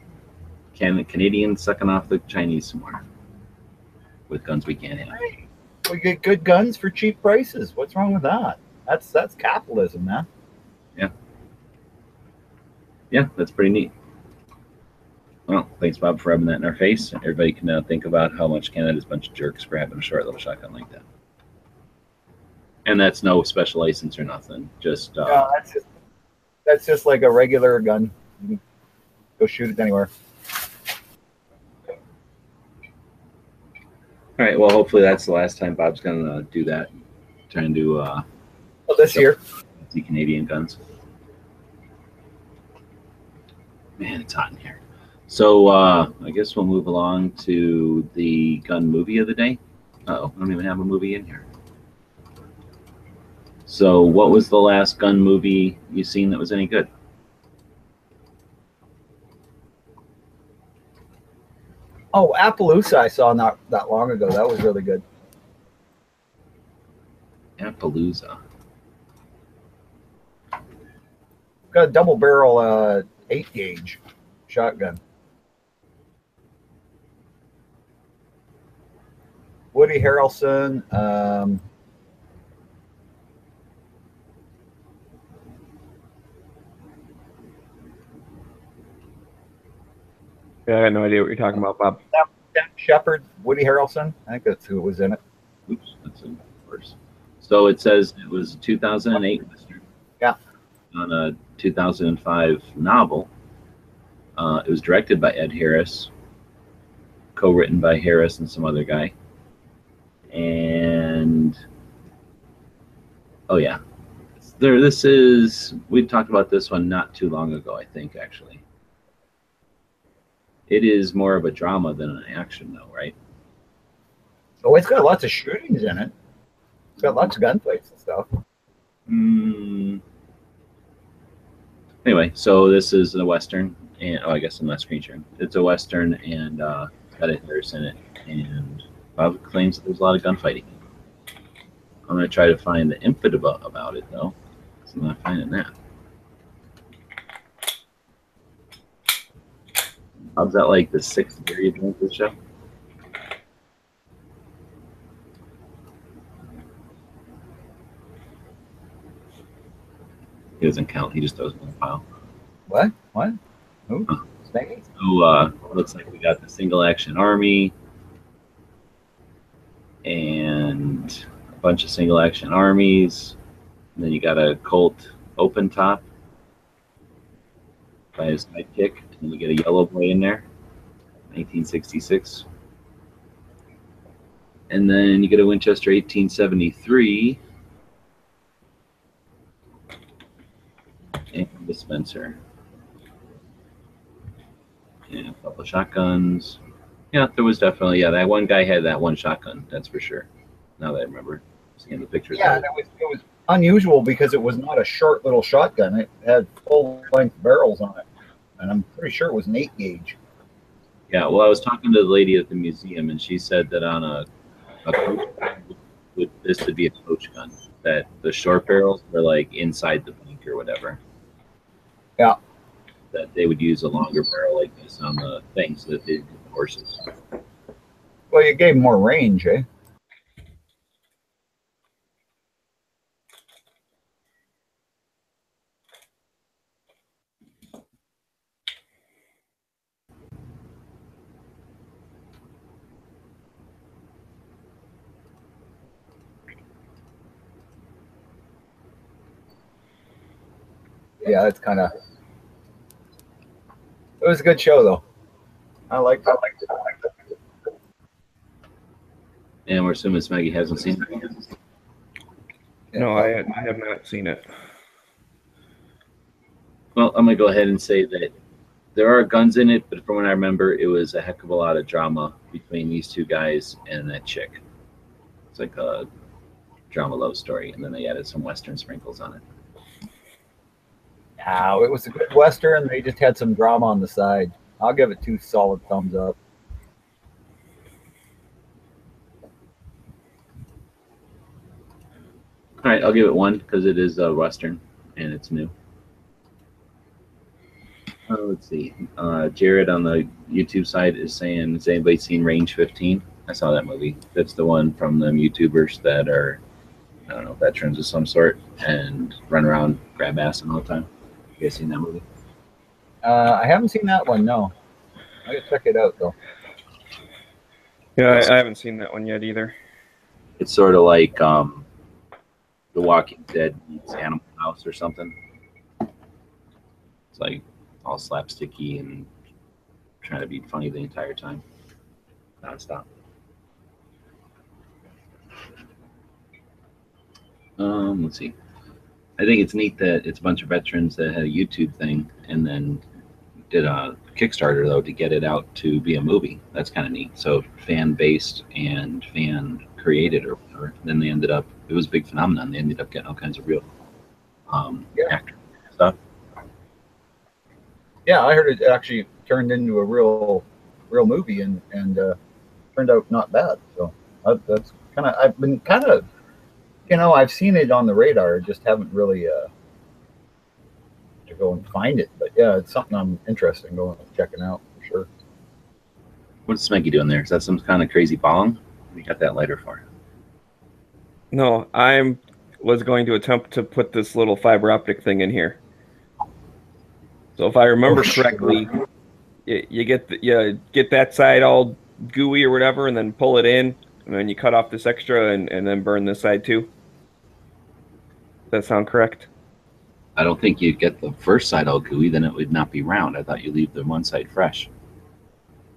Canadians sucking off the Chinese some more with guns we can't have. Hey, we get good guns for cheap prices. What's wrong with that? That's capitalism, man. Yeah. Yeah, that's pretty neat. Well, thanks, Bob, for rubbing that in our face. Everybody can now think about how much Canada's a bunch of jerks for having a short little shotgun like that. And that's no special license or nothing. Just No, that's just like a regular gun. You can go shoot it anywhere. all right. Well, hopefully that's the last time Bob's gonna do that. Trying to Well, this year. see Canadian guns. Man, it's hot in here. So I guess we'll move along to the gun movie of the day. Uh-oh, I don't even have a movie in here. So what was the last gun movie you seen that was any good? Oh, Appaloosa I saw not that long ago. That was really good. Appaloosa. Got a double barrel 8-gauge shotgun. Woody Harrelson. Yeah, I got no idea what you're talking about, Bob. Sam Shepard, Woody Harrelson. I think that's who was in it. Oops, that's a worse. So it says it was a 2008 Western. Yeah. On a 2005 novel. It was directed by Ed Harris, co-written by Harris and some other guy. And oh yeah, this is, we talked about this one not too long ago, I think, actually. It is more of a drama than an action, though, right? Oh, it's got lots of shootings in it. It's got lots of gunfights and stuff. Anyway, so this is a Western, and I guess I'm not screen sharing. It's a Western, and it's got Ed Harris in it, and Bob claims that there's a lot of gunfighting. I'm going to try to find the info about it, though, because I'm not finding that. Bob's at like the 6th beer you drink this show. He doesn't count. He just throws it in the pile. What? What? Who? Snakey? So looks like we got the Single Action Army and a bunch of Single Action Armies. And then you got a Colt open top by his sidekick. And we get a yellow boy in there, 1966. And then you get a Winchester 1873 and a dispenser. And a couple of shotguns. Yeah, there was definitely, yeah, that one guy had that one shotgun, that's for sure. Now that I remember seeing the pictures. Yeah, it was unusual because it was not a short little shotgun. It had full-length barrels on it. And I'm pretty sure it was an 8-gauge. Yeah, well, I was talking to the lady at the museum, and she said that on a coach gun, this would be a coach gun. That the short barrels were like inside the bank or whatever. Yeah. That they would use a longer barrel like this on the thing so that they didn't get the horses. Well, you gave more range, eh? Yeah, it's kind of. It was a good show, though. I liked it. And we're assuming Maggie hasn't seen it. No, I have not seen it. Well, I'm going to go ahead and say that there are guns in it, but from what I remember, it was a heck of a lot of drama between these two guys and that chick. It's like a drama love story, and then they added some Western sprinkles on it. No, it was a good Western. They just had some drama on the side. I'll give it 2 solid thumbs up. All right, I'll give it 1 because it is a Western and it's new. Let's see. Jared on the YouTube side is saying, has anybody seen Range 15? I saw that movie. That's the one from them YouTubers that are, I don't know, veterans of some sort and run around, grab ass all the time. You guys seen that movie? I haven't seen that one, no. I gotta check it out, though. Yeah, I haven't seen that one yet either. It's sort of like The Walking Dead meets Animal House or something. It's like all slapsticky and trying to be funny the entire time, nonstop. Let's see. I think it's neat that it's a bunch of veterans that had a YouTube thing and then did a Kickstarter though to get it out to be a movie. That's kind of neat. So fan based and fan created or whatever. Then they ended up. It was a big phenomenon. They ended up getting all kinds of real actors and stuff. Yeah, I heard it actually turned into a real movie and turned out not bad. So that's kind of I've been kind of, you know, I've seen it on the radar, just haven't really to go and find it. But yeah, it's something I'm interested in going and checking out for sure. What's Smeggy doing there? Is that some kind of crazy bong? What do you got that lighter for? No, I was going to attempt to put this little fiber optic thing in here. So if I remember correctly, you get that side all gooey or whatever, and then pull it in, and then you cut off this extra and then burn this side too. Does that sound correct? I don't think you'd get the first side all gooey, then it would not be round. I thought you leave the one side fresh.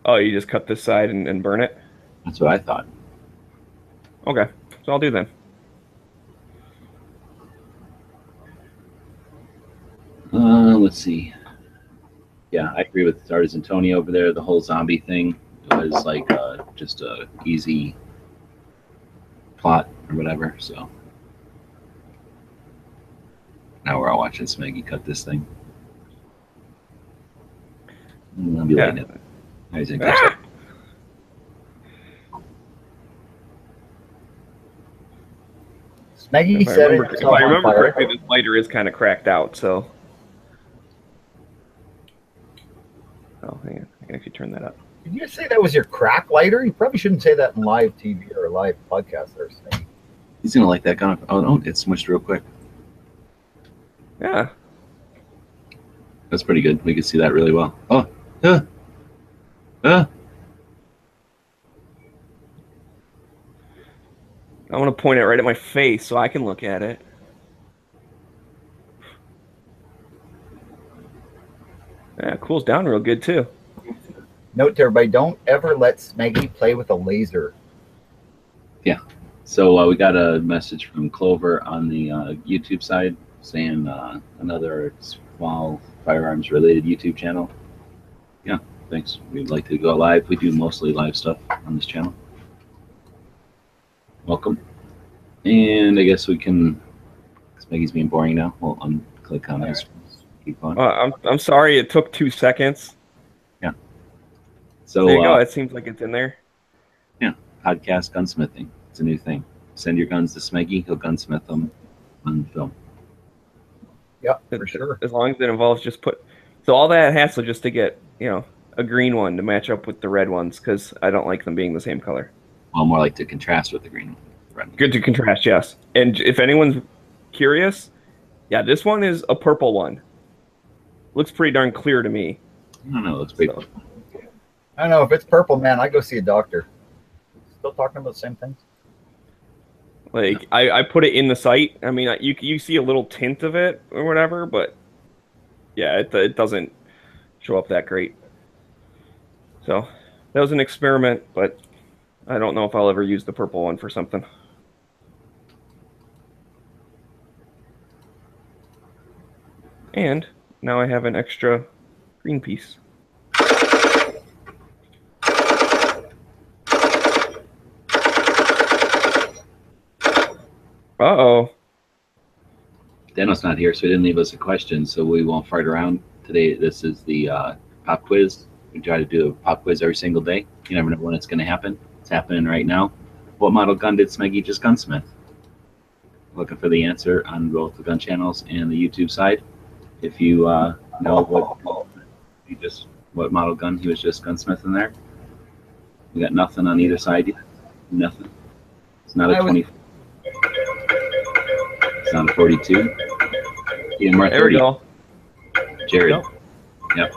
Oh, you just cut this side and burn it? That's what I thought. Okay, so I'll do then. Let's see. Yeah, I agree with Artisan Tony over there. The whole zombie thing was like just a easy plot or whatever. So now we're all watching Smeggy cut this thing. I'll be lighting it. How do you think that's it? Smeggy If said if I remember correctly, this lighter is kind of cracked out, so. Oh, hang on. If you turn that up. Did you say that was your crack lighter? You probably shouldn't say that in live TV or a live podcast there, Smeggy. He's gonna like that gun. Oh no, it smushed real quick. Yeah. That's pretty good. We can see that really well. Oh, I want to point it right at my face so I can look at it. Yeah, it cools down real good too. Note to everybody, don't ever let Smeggy play with a laser. Yeah. So we got a message from Clover on the YouTube side saying another small firearms related YouTube channel. Yeah, thanks. We'd like to go live. We do mostly live stuff on this channel. Welcome. And I guess we can, Smeggy's being boring now. We'll unclick on this. Keep on. I'm sorry it took 2 seconds. Yeah. So there you go. It seems like it's in there. Yeah. Podcast gunsmithing. It's a new thing. Send your guns to Smeggy. He'll gunsmith them on film. Yeah, for sure. As long as it involves just so all that hassle just to get, you know, a green one to match up with the red ones, because I don't like them being the same color. Well, more like to contrast with the green one. Good to contrast, yes. And if anyone's curious, yeah, this one is a purple one. Looks pretty darn clear to me. I don't know. It looks pretty. So. I don't know. If it's purple, man, I go see a doctor. Still talking about the same things? Like, I put it in the sight. I mean, you see a little tint of it or whatever, but yeah, it doesn't show up that great. So that was an experiment, but I don't know if I'll ever use the purple one for something. And now I have an extra green piece. Uh-oh. Dano's not here, so he didn't leave us a question, so we won't fart around today. This is the pop quiz. We try to do a pop quiz every single day. You never know when it's going to happen. It's happening right now. What model gun did Smeggy just gunsmith? Looking for the answer on both the gun channels and the YouTube side. If you know what model gun he was just gunsmithing there. We got nothing on either side yet. Nothing. It's not a 20. It's not a 42. EMR 30. There we go. Jared. Nope. Yep.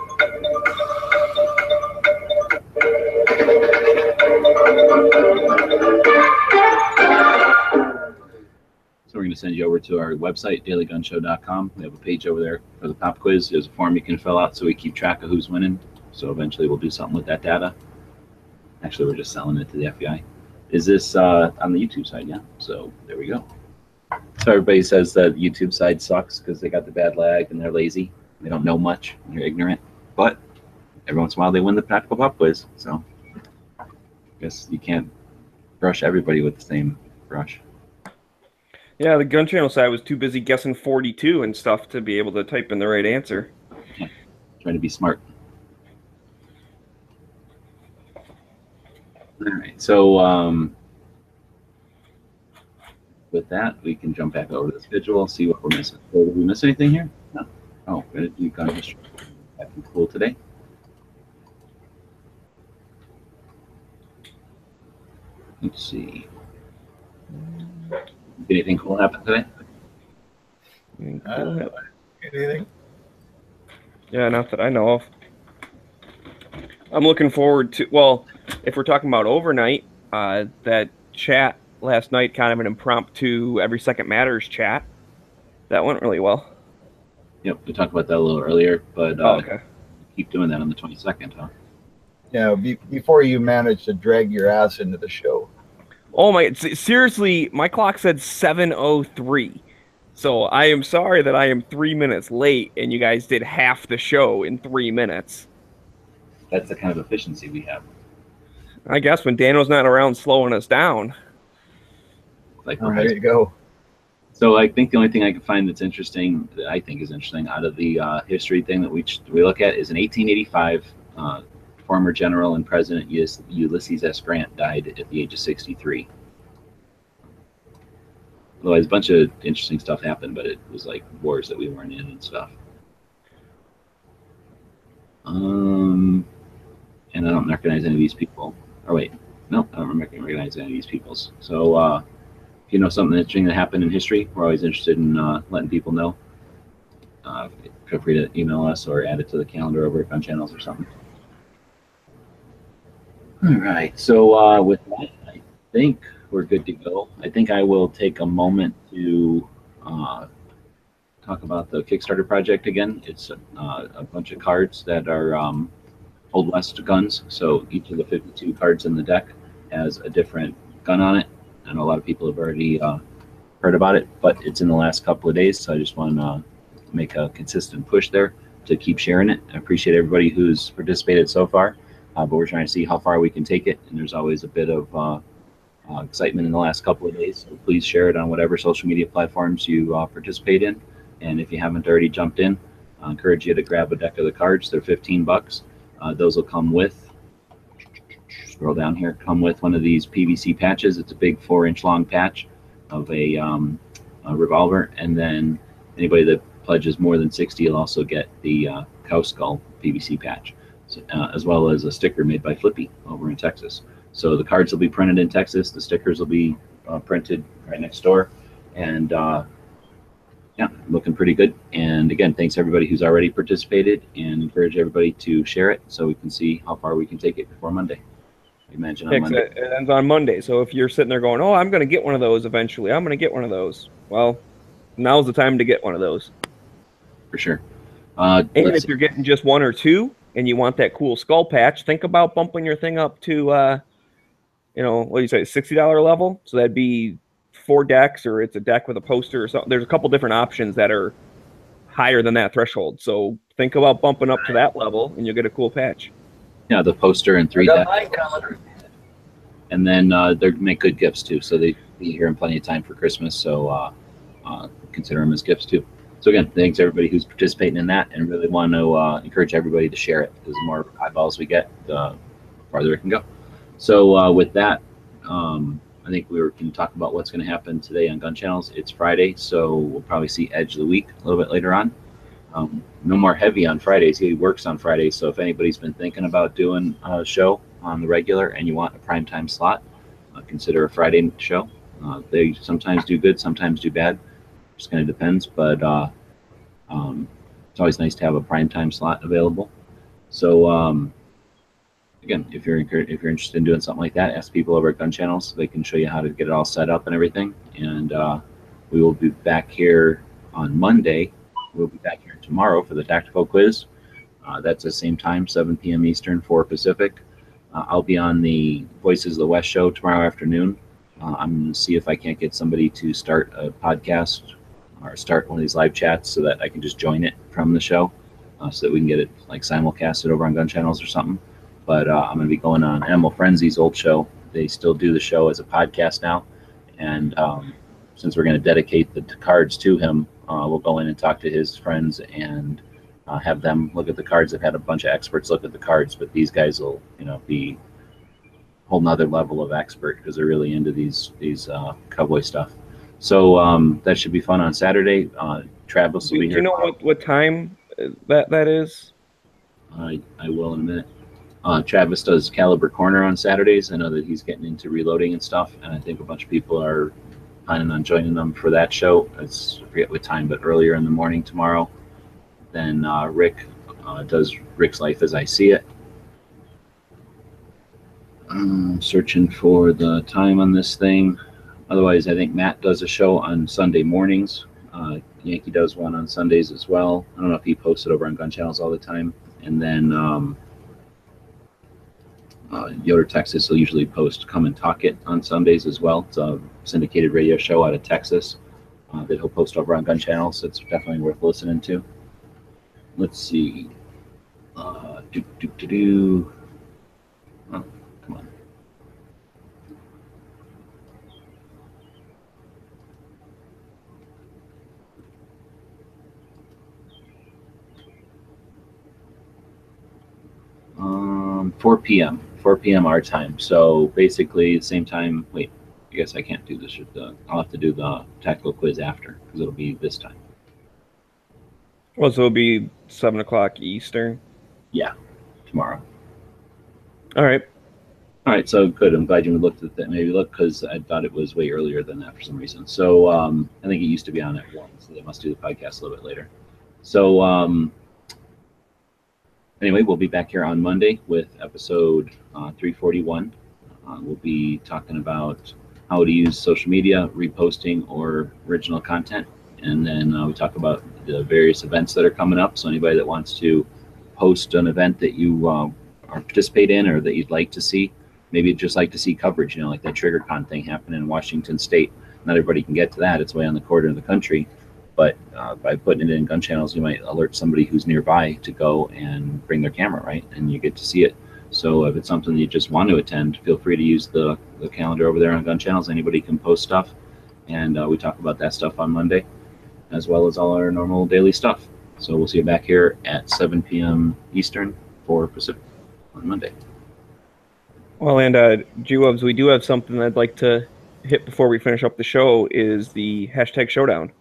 So we're going to send you over to our website, dailygunshow.com. We have a page over there for the pop quiz. There's a form you can fill out so we keep track of who's winning. So eventually we'll do something with that data. Actually, we're just selling it to the FBI. Is this on the YouTube side? Yeah. So there we go. So everybody says that YouTube side sucks because they got the bad lag and they're lazy. They don't know much. They're ignorant. But every once in a while they win the practical pop quiz. So I guess you can't brush everybody with the same brush. Yeah, the gun channel side was too busy guessing 42 and stuff to be able to type in the right answer. Yeah. Trying to be smart. All right, so with that, we can jump back over to the schedule, see what we're missing. So, did we miss anything here? No. Oh, we're going to do gun history. Acting cool today. Let's see. Anything cool happen today? Anything? Yeah, not that I know of. I'm looking forward to, well, if we're talking about overnight, that chat last night, kind of an impromptu Every Second Matters chat, that went really well. Yep, we talked about that a little earlier, but okay. Keep doing that on the 22nd, huh? Yeah, before you manage to drag your ass into the show. Oh my, seriously, my clock said 7:03. So I am sorry that I am 3 minutes late and you guys did half the show in 3 minutes. That's the kind of efficiency we have. I guess when Daniel's not around slowing us down. Like there you go. So I think the only thing I can find that's interesting, that I think is interesting out of the history thing that we look at is in 1885, former General and President Ulysses S. Grant died at the age of 63. Otherwise, a bunch of interesting stuff happened, but it was like wars that we weren't in and stuff. And I don't recognize any of these people. Oh wait, no, I don't recognize any of these peoples. So if you know something interesting that happened in history, we're always interested in letting people know. Feel free to email us or add it to the calendar over at Gun Channels or something. All right, so with that, I think we're good to go. I think I will take a moment to talk about the Kickstarter project again. It's a bunch of cards that are Old West guns. So each of the 52 cards in the deck has a different gun on it. I know a lot of people have already heard about it, but it's in the last couple of days. So I just want to make a consistent push there to keep sharing it. I appreciate everybody who's participated so far, but we're trying to see how far we can take it. And there's always a bit of excitement in the last couple of days. So please share it on whatever social media platforms you participate in. And if you haven't already jumped in, I encourage you to grab a deck of the cards. They're $15. Those will come with, scroll down here, come with one of these PVC patches. It's a big 4-inch long patch of a revolver. And then anybody that pledges more than 60 will also get the cow skull PVC patch, as well as a sticker made by Flippy over in Texas. So the cards will be printed in Texas. The stickers will be printed right next door. And yeah, looking pretty good. And again, thanks everybody who's already participated, and encourage everybody to share it so we can see how far we can take it before Monday. I imagine on Monday. It ends on Monday. So if you're sitting there going, oh, I'm going to get one of those eventually, I'm going to get one of those. Well, now's the time to get one of those. For sure. And if you're getting just one or two and you want that cool skull patch, think about bumping your thing up to, you know, what do you say, $60 level? So that'd be 4 decks, or it's a deck with a poster or something. There's a couple different options that are higher than that threshold. So think about bumping up to that level and you'll get a cool patch. Yeah, the poster and 3 decks. And then they make good gifts too. So they be here in plenty of time for Christmas. So consider them as gifts too. So again, thanks everybody who's participating in that, and really want to encourage everybody to share it, because the more eyeballs we get, the farther it can go. So with that, I think we can talk about what's going to happen today on Gun Channels. It's Friday, so we'll probably see Edge of the Week a little bit later on. No more Heavy on Fridays. He works on Fridays, so if anybody's been thinking about doing a show on the regular and you want a primetime slot, consider a Friday show. They sometimes do good, sometimes do bad. Just kind of depends, but it's always nice to have a primetime slot available. So again, if you're interested in doing something like that, ask people over at Gun Channels. They can show you how to get it all set up and everything. And We will be back here on Monday. We'll be back here tomorrow for the tactical quiz. That's the same time, 7 p.m. Eastern, 4 Pacific. I'll be on the Voices of the West show tomorrow afternoon. I'm going to see if I can't get somebody to start a podcast or start one of these live chats so that I can just join it from the show, so that we can get it like simulcasted over on Gun Channels or something. But I'm going to be going on Animal Frenzy's old show. They still do the show as a podcast now. And since we're going to dedicate the cards to him, we'll go in and talk to his friends and have them look at the cards. I've had a bunch of experts look at the cards, but these guys will, be a whole nother level of expert because they're really into these cowboy stuff. So that should be fun on Saturday. Travis will be here. Do you know what time that is? I will in a minute. Travis does Caliber Corner on Saturdays. I know that he's getting into reloading and stuff, and I think a bunch of people are planning on joining them for that show. I forget what time, but earlier in the morning tomorrow. Then Rick does Rick's Life as I See It. I'm searching for the time on this thing. Otherwise, I think Matt does a show on Sunday mornings. Yankee does one on Sundays as well. I don't know if he posts it over on Gun Channels all the time. And then Yoder, Texas will usually post Come and Talk It on Sundays as well. It's a syndicated radio show out of Texas that he'll post over on Gun Channels. It's definitely worth listening to. Let's see. Oh, come on. Um, 4 p.m. 4 p.m. our time. So basically the same time. Wait, I guess I can't do this. I'll have to do the tactical quiz after because it'll be this time. Well, so it'll be 7 o'clock Eastern. Yeah, tomorrow. All right. All right, so good. I'm glad you looked at that. Maybe look, because I thought it was way earlier than that for some reason. So I think it used to be on at 1, so they must do the podcast a little bit later. So anyway, we'll be back here on Monday with episode 341. We'll be talking about how to use social media, reposting, or original content. And then we talk about the various events that are coming up. So anybody that wants to post an event that you participate in or that you'd like to see, maybe you'd just like to see coverage, like that TriggerCon thing happening in Washington State. Not everybody can get to that. It's way on the corner of the country. But by putting it in Gun Channels, you might alert somebody who's nearby to go and bring their camera, right? And you get to see it. So if it's something you just want to attend, feel free to use the calendar over there on Gun Channels. Anybody can post stuff. And we talk about that stuff on Monday, as well as all our normal daily stuff. So we'll see you back here at 7 p.m. Eastern, 4 Pacific on Monday. Well, and G-Wubs, we do have something I'd like to hit before we finish up the show, is the hashtag showdown.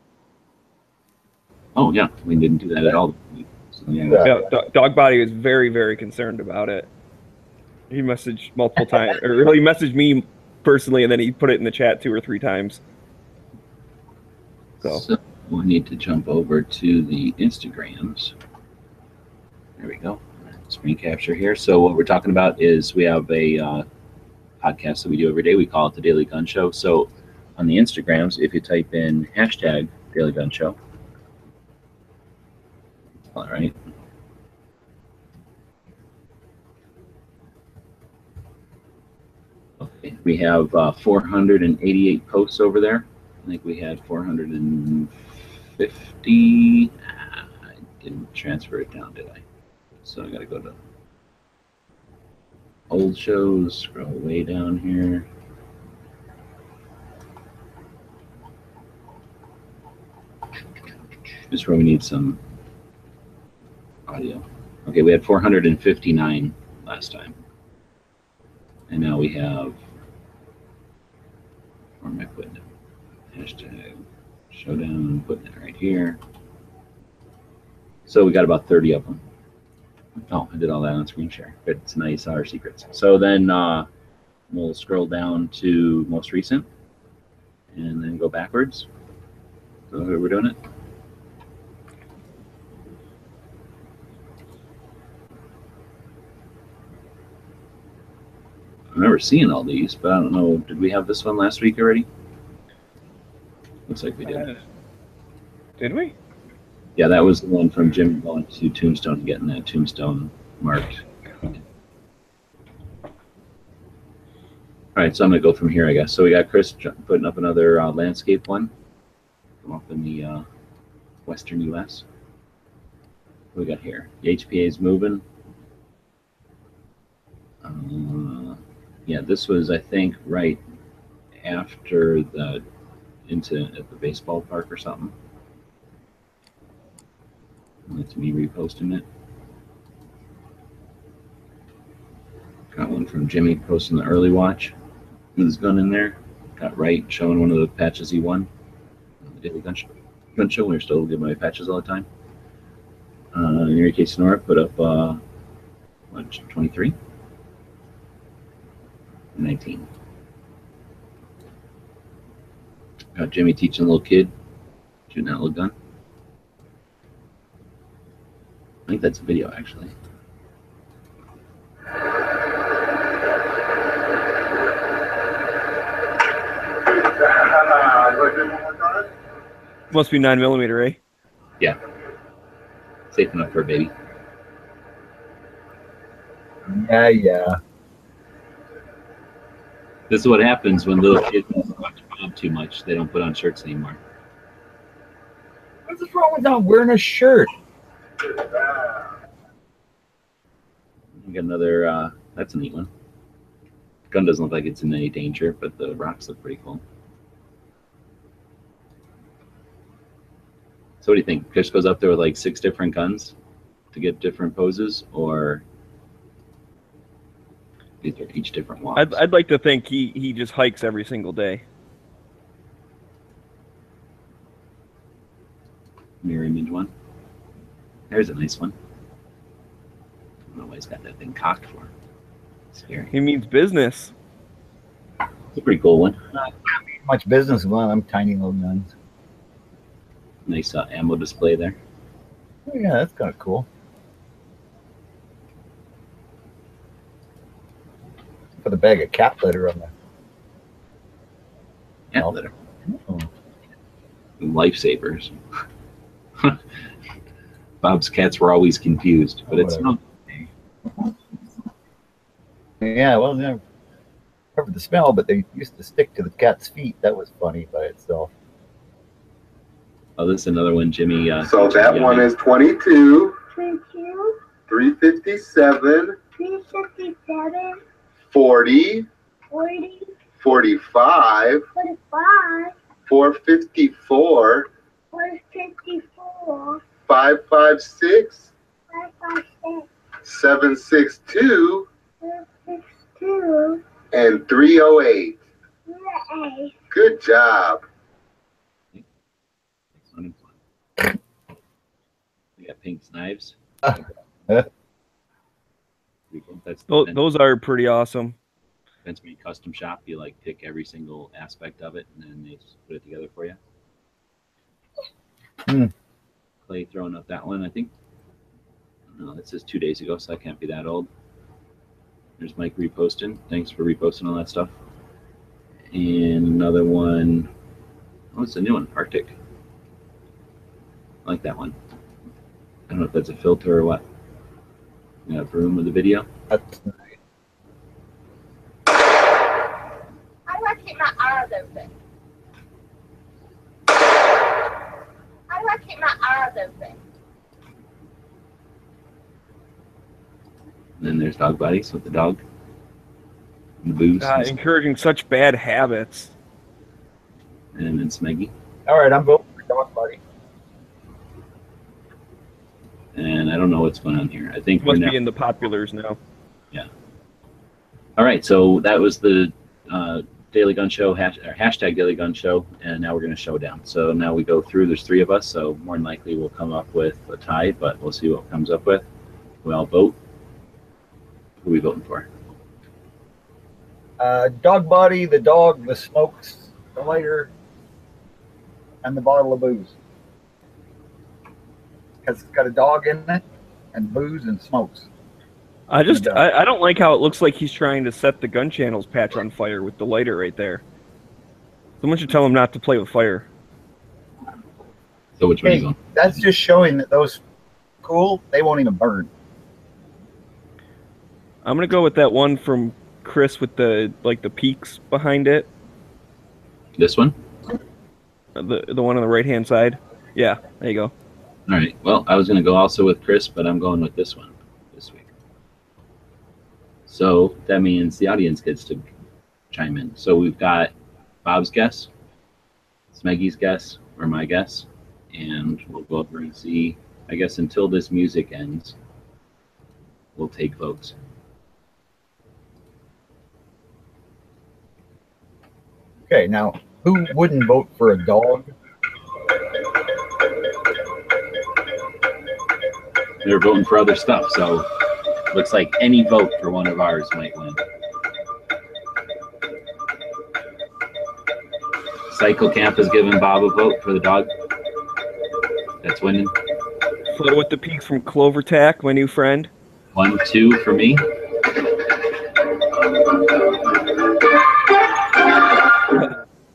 Oh, yeah, we didn't do that at all. So, yeah, Dog Body was very, very concerned about it. He messaged multiple times, or really messaged me personally, and then he put it in the chat 2 or 3 times. So we need to jump over to the Instagrams. There we go. Screen capture here. So what we're talking about is we have a podcast that we do every day. We call it the Daily Gun Show. So on the Instagrams, if you type in hashtag Daily Gun Show, all right. Okay, we have 488 posts over there. I think we had 450. I didn't transfer it down, did I? So I got to go to old shows, scroll way down here. This is where we need some audio. Okay, we had 459 last time. And now we have, where am I putting it? Hashtag showdown, putting it right here. So we got about 30 of them. Oh, I did all that on screen share. Good, it's nice, our secrets. So then we'll scroll down to most recent and then go backwards. So we're doing it. I remember seeing all these, but I don't know. Did we have this one last week already? Looks like we did. Did we? Yeah, that was the one from Jim going to Tombstone and getting that tombstone marked. All right, so I'm going to go from here, I guess. So we got Chris putting up another landscape one from up in the western U.S. What we got here? The HPA is moving. Yeah, this was, I think, right after the at the baseball park or something. That's me reposting it. Got one from Jimmy posting the early watch with his gun in there. Got Wright showing one of the patches he won. The daily gun show. We're still giving away patches all the time. Mary Kay Sonora put up what, 23? 19. Got Jimmy teaching a little kid shooting that little gun. I think that's a video, actually. Must be 9mm, eh? Yeah. Safe enough for a baby. Yeah. This is what happens when little kids watch Bob too much. They don't put on shirts anymore. What's wrong with not wearing a shirt? You got another, that's a neat one. Gun doesn't look like it's in any danger, but the rocks look pretty cool. So what do you think? Chris goes up there with like 6 different guns to get different poses, or these are each different walks? I'd like to think he just hikes every single day. Mirror image one. There's a nice one. I don't know why he's got that thing cocked for. Scary. He means business. It's a pretty cool one. Not much business with one of them tiny little guns. Nice ammo display there. Oh, yeah, that's kind of cool. Put a bag of cat litter on there. Cat litter. Oh. Lifesavers. Bob's cats were always confused, but it's not. Yeah, well, yeah, covered the smell, but they used to stick to the cat's feet. That was funny by itself. Oh, this is another one, Jimmy. So that one is 22, 357, 40, 45, 454, 556, 762, and 308. Good job. We got pink knives. Those are pretty awesome. Vince made custom shop. You like pick every single aspect of it, and then they just put it together for you. Clay throwing up that one, I think. No, that says 2 days ago, so that can't be that old. There's Mike reposting. Thanks for reposting all that stuff. And another one. Oh, it's a new one, Arctic. I like that one. I don't know if that's a filter or what. You got room with the video. That's nice. I want to keep my eyes open. I want to keep my eyes open. And then there's dog bodies with the dog. And the booze. Encouraging such bad habits. And then Smeggy. All right, I'm voting for dog buddy. And I don't know what's going on here. I think Must we're now, be in the populars now. Yeah. All right, so that was the Daily Gun Show, hashtag Daily Gun Show, and now we're going to show down. So now we go through, there's 3 of us, so more than likely we'll come up with a tie, but we'll see what it comes up with. We all vote. Who are we voting for? Dog body, the dog, the smokes, the lighter, and the bottle of booze. Because it's got a dog in it, and booze and smokes. I don't like how it looks like he's trying to set the gun channels patch on fire with the lighter right there. Someone should tell him not to play with fire. So which one are you Hey, going? that's just showing that those cool, they won't even burn. I'm gonna go with that one from Chris with the peaks behind it. This one? The one on the right hand side. Yeah, there you go. All right. Well, I was going to go also with Chris, but I'm going with this one this week. So that means the audience gets to chime in. So we've got Bob's guess, Smeggy's guess, or my guess, and we'll go over and see. I guess until this music ends, we'll take votes. Okay, now who wouldn't vote for a dog? They're voting for other stuff, so looks like any vote for one of ours might win. Cycle Camp has given Bob a vote for the dog. That's winning. Photo with the peaks from Clover Tack, my new friend. 1, 2 for me.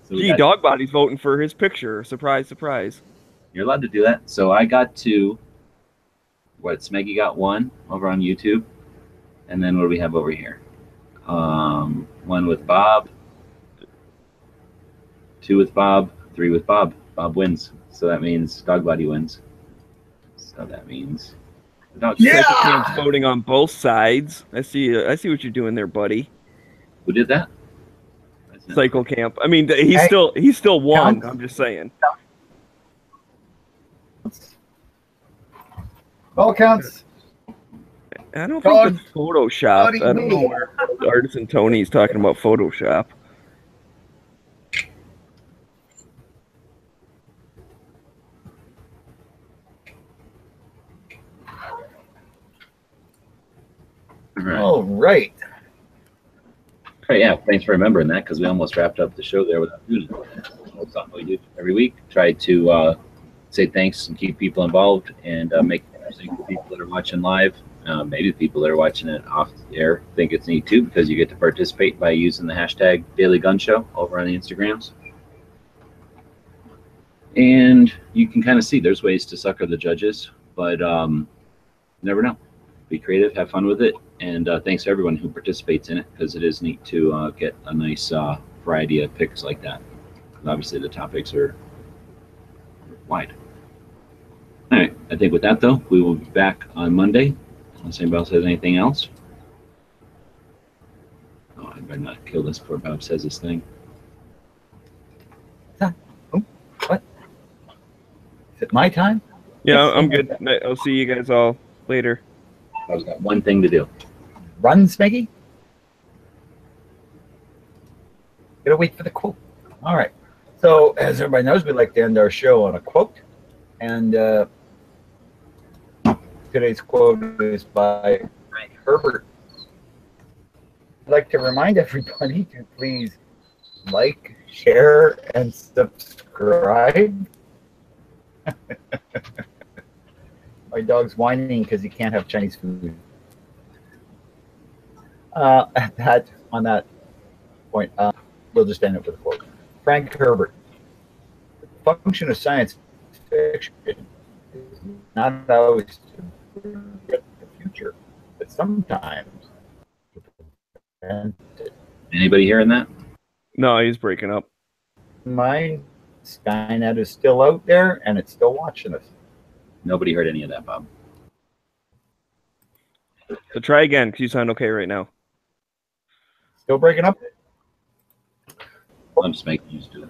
So Gee, Dog Body's voting for his picture. Surprise, surprise. You're allowed to do that. So I got 2. What, Smeggy got 1 over on YouTube. And then what do we have over here? 1 with Bob. 2 with Bob. 3 with Bob. Bob wins. So that means Dog Body wins. So that means the dog. Yeah! Voting on both sides. I see what you're doing there, buddy. Who did that? Cycle Camp. I mean, he's still won. I'm just saying. All counts. I don't think it's Photoshop. I don't know where Artisan Tony's talking about Photoshop. All right. All right, yeah, thanks for remembering that because we almost wrapped up the show there without doing it. That's something we do every week. Try to say thanks and keep people involved and make it interesting for people that are watching live. Maybe the people that are watching it off the air think it's neat too because you get to participate by using the hashtag Daily Gun Show over on the Instagrams. And you can kind of see there's ways to sucker the judges, but never know. Be creative, have fun with it, and thanks to everyone who participates in it because it is neat to get a nice variety of picks like that. And obviously, the topics are wide. All right, I think with that though, we will be back on Monday. Unless anybody else has anything else. Oh, I better not kill this before Bob says his thing. Oh, what? Is it my time? Yeah, I'm good. I'll see you guys all later. I've got one thing to do. Run, Smeggy? Gotta wait for the quote. All right. So, as everybody knows, we like to end our show on a quote. And today's quote is by Frank Herbert. I'd like to remind everybody to please like, share, and subscribe. My dog's whining because he can't have Chinese food. On that point, we'll just end it with a quote. Frank Herbert. The function of science fiction is not always to predict the future, but sometimes to prevent it. Anybody hearing that? No, he's breaking up. Mine, Skynet is still out there and it's still watching us. Nobody heard any of that, Bob. So try again because you sound okay right now. Still breaking up? I'm just making used to it.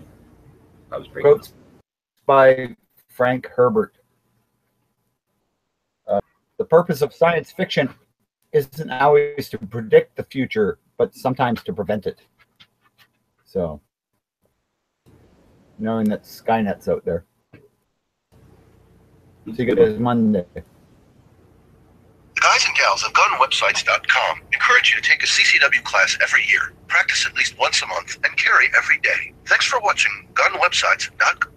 I was breaking Quotes by Frank Herbert. The purpose of science fiction isn't always to predict the future, but sometimes to prevent it. So, knowing that Skynet's out there. See you guys Monday. The guys and gals of gunwebsites.com encourage you to take a CCW class every year, practice at least once a month, and carry every day. Thanks for watching gunwebsites.com.